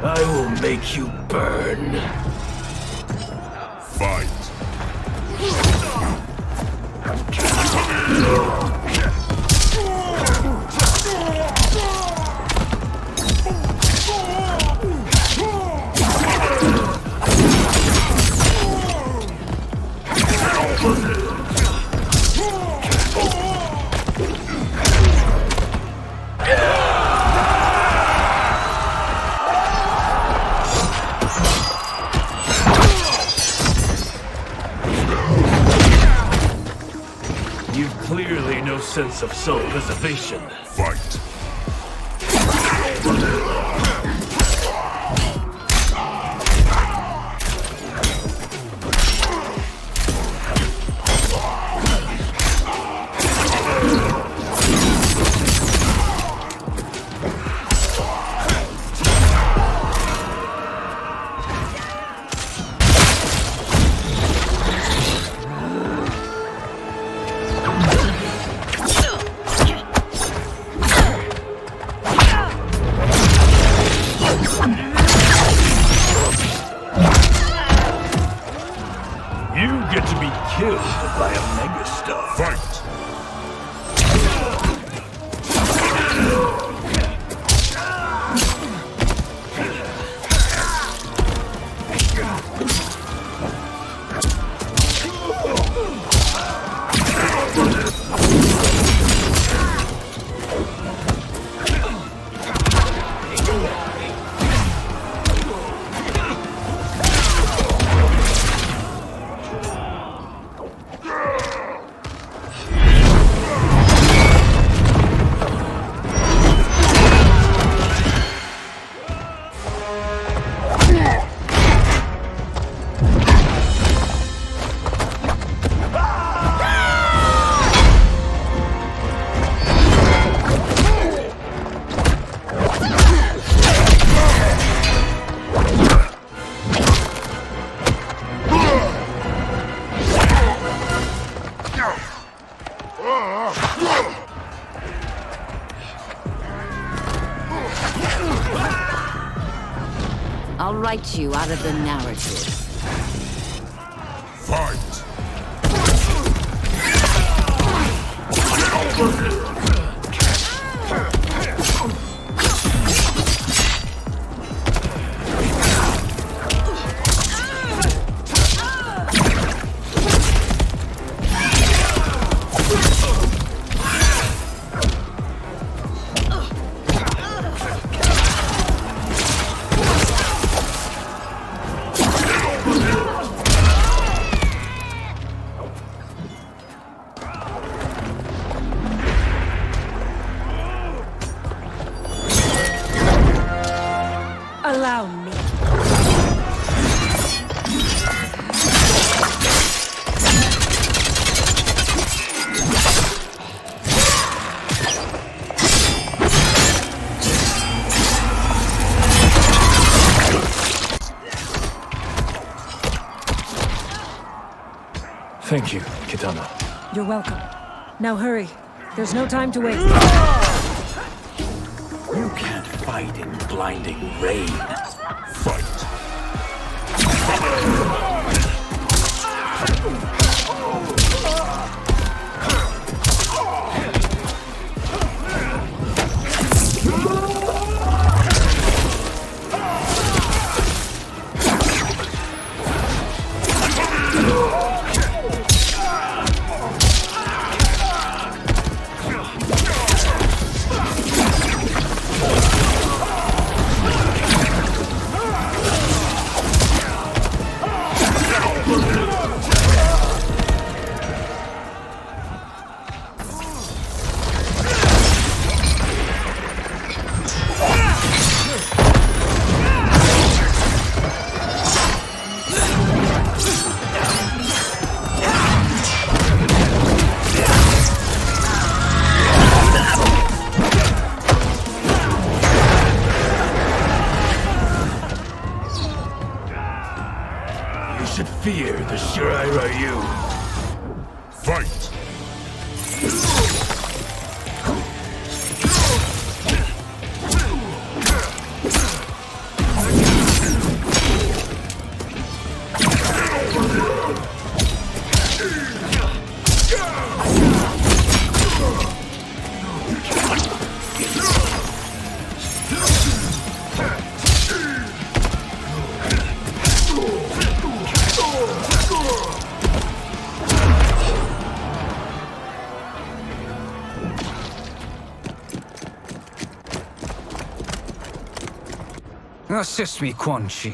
I will make you burn. Fight. Clearly no sense of self-preservation. Fight! You get to be killed by a megastar. Fight! I'll write you out of the narrative. Fight! Allow me. Thank you, Kitana. You're welcome. Now hurry. There's no time to waste. You can't fight in blinding rain. Fight! Should fear the Shirai Ryu. Fight! Assist me, Quan Chi.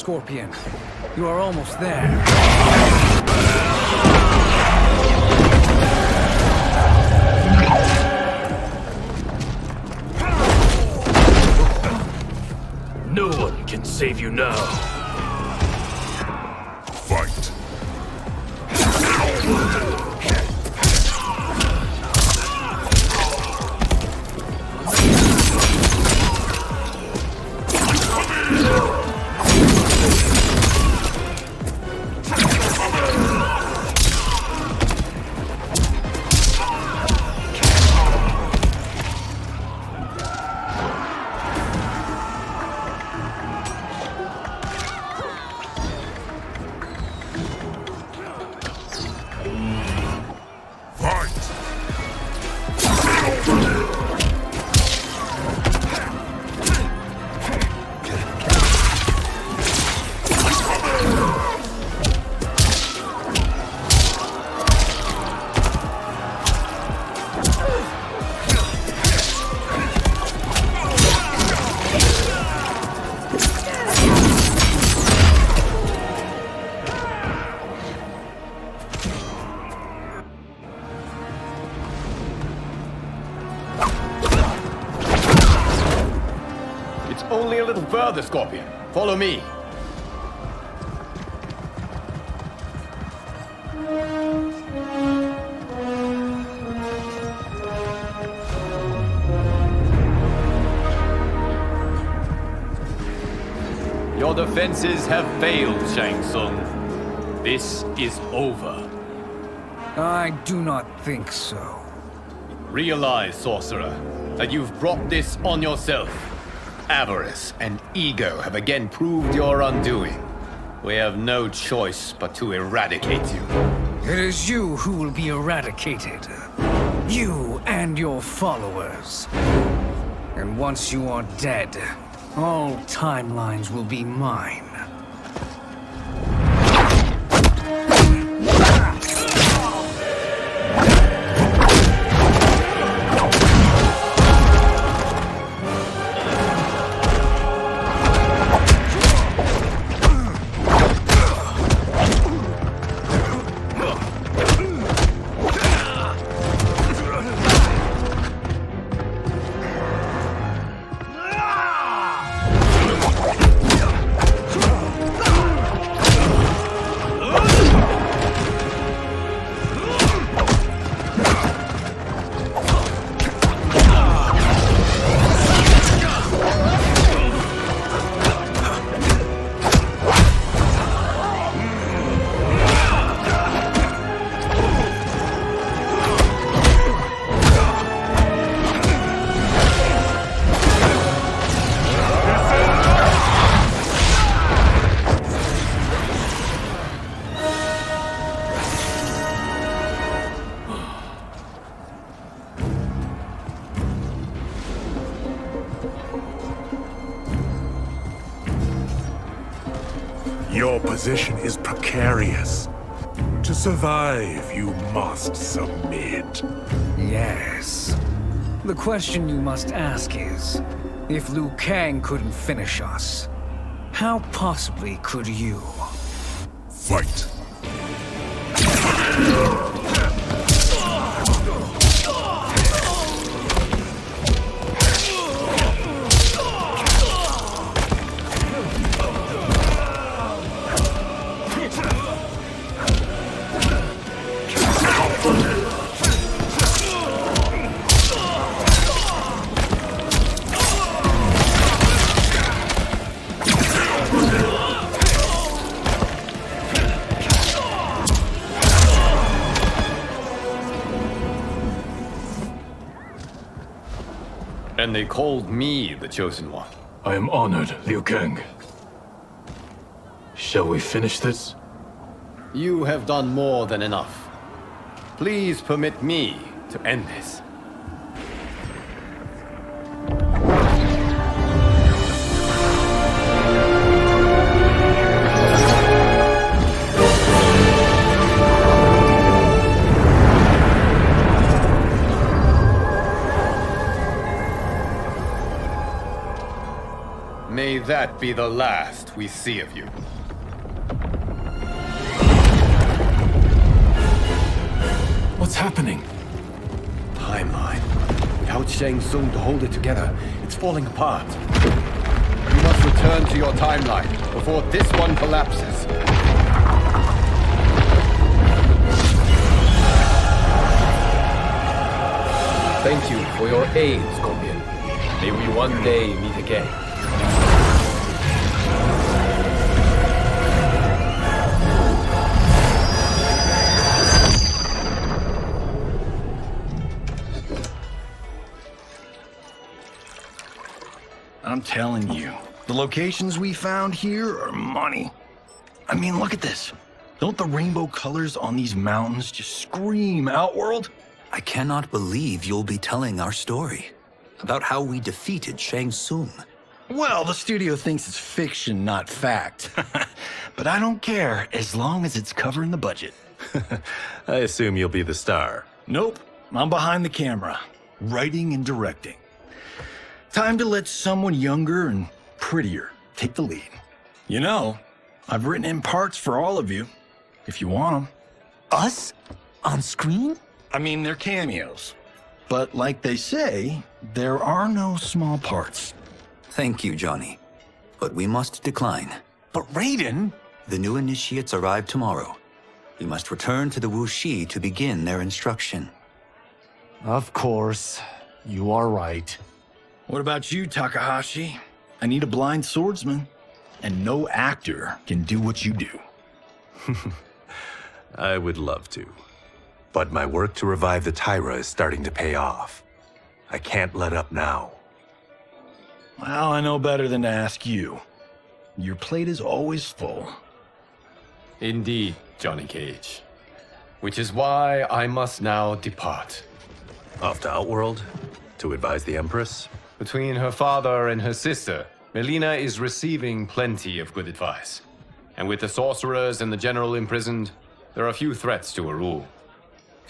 Scorpion. You are almost there. No one can save you now. Fight. Only a little further, Scorpion. Follow me. Your defenses have failed, Shang Tsung. This is over. I do not think so. Realize, sorcerer, that you've brought this on yourself. Avarice and ego have again proved your undoing. We have no choice but to eradicate you. It is you who will be eradicated. You and your followers. And once you are dead, all timelines will be mine. Your position is precarious. To survive, you must submit. Yes. The question you must ask is, if Liu Kang couldn't finish us, how possibly could you? Fight. And they called me the Chosen One. I am honored, Liu Kang. Shall we finish this? You have done more than enough. Please permit me to end this. May that be the last we see of you. What's happening? Timeline. Without Shang Tsung to hold it together, it's falling apart. You must return to your timeline before this one collapses. Thank you for your aid, Scorpion. May we one day meet again. I'm telling you, the locations we found here are money. I mean, look at this. Don't the rainbow colors on these mountains just scream Outworld? I cannot believe you'll be telling our story about how we defeated Shang Tsung. Well, the studio thinks it's fiction, not fact. But I don't care, as long as it's covering the budget. I assume you'll be the star. Nope, I'm behind the camera, writing and directing. Time to let someone younger and prettier take the lead. You know, I've written in parts for all of you, if you want them. Us? On screen? I mean, they're cameos. But like they say, there are no small parts. Thank you, Johnny. But we must decline. But Raiden? The new initiates arrive tomorrow. We must return to the Wuxi to begin their instruction. Of course. You are right. What about you, Takahashi? I need a blind swordsman, and no actor can do what you do. I would love to. But my work to revive the Tyra is starting to pay off. I can't let up now. Well, I know better than to ask you. Your plate is always full. Indeed, Johnny Cage. Which is why I must now depart. Off to Outworld? To advise the Empress? Between her father and her sister, Melina is receiving plenty of good advice. And with the sorcerers and the general imprisoned, there are few threats to her rule.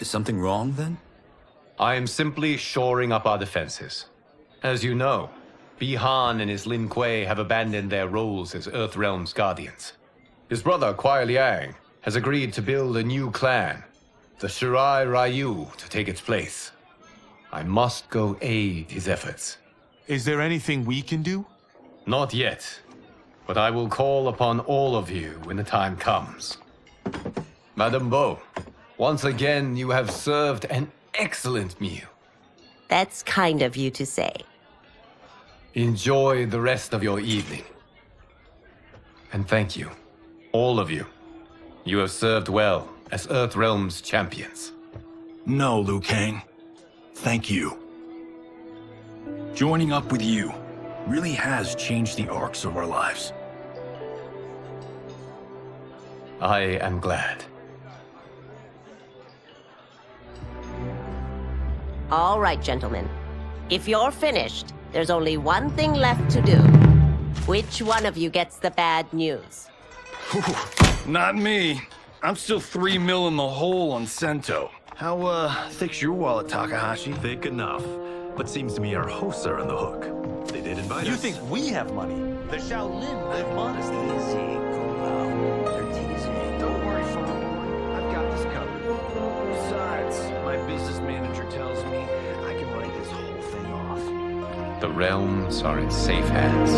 Is something wrong, then? I am simply shoring up our defenses. As you know, Bi-Han and his Lin Kuei have abandoned their roles as Earthrealm's guardians. His brother, Kuai Liang, has agreed to build a new clan, the Shirai Ryu, to take its place. I must go aid his efforts. Is there anything we can do? Not yet, but I will call upon all of you when the time comes. Madame Bo, once again you have served an excellent meal. That's kind of you to say. Enjoy the rest of your evening. And thank you, all of you. You have served well as Earthrealm's champions. No, Liu Kang. Thank you. Joining up with you really has changed the arcs of our lives. I am glad. All right, gentlemen. If you're finished, there's only one thing left to do. Which one of you gets the bad news? Not me. I'm still 3 mil in the hole on Sento. How, thick's your wallet, Takahashi? Thick enough. But seems to me our hosts are on the hook. They did invite us. You think we have money? The Shaolin live modestly. Don't worry, Farm. I've got this covered. Besides, my business manager tells me I can write this whole thing off. The realms are in safe hands.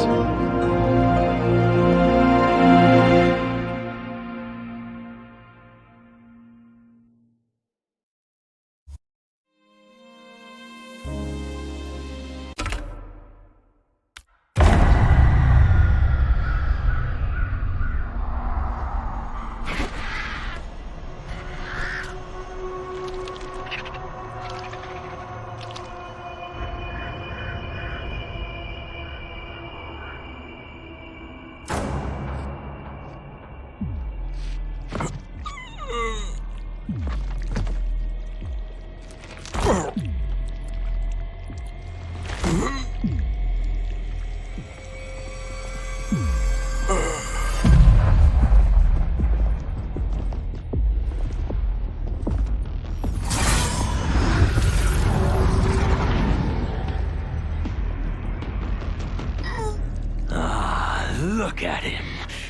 Look at him,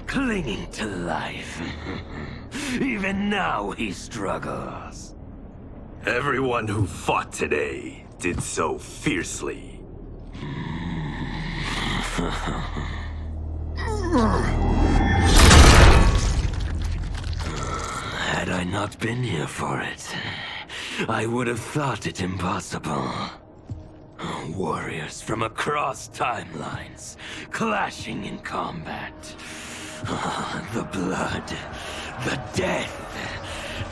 clinging to life. Even now he struggles. Everyone who fought today did so fiercely. Had I not been here for it, I would have thought it impossible. Warriors from across timelines, clashing in combat. The blood, the death,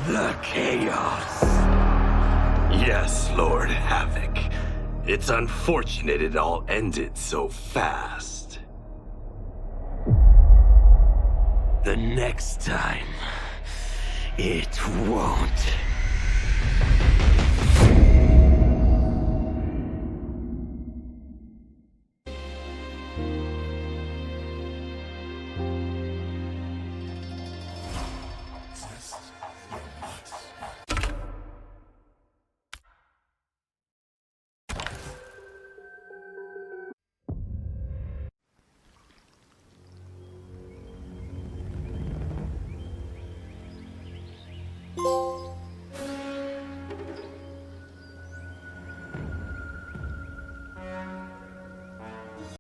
the chaos. Yes, Lord Havoc. It's unfortunate it all ended so fast. The next time, it won't.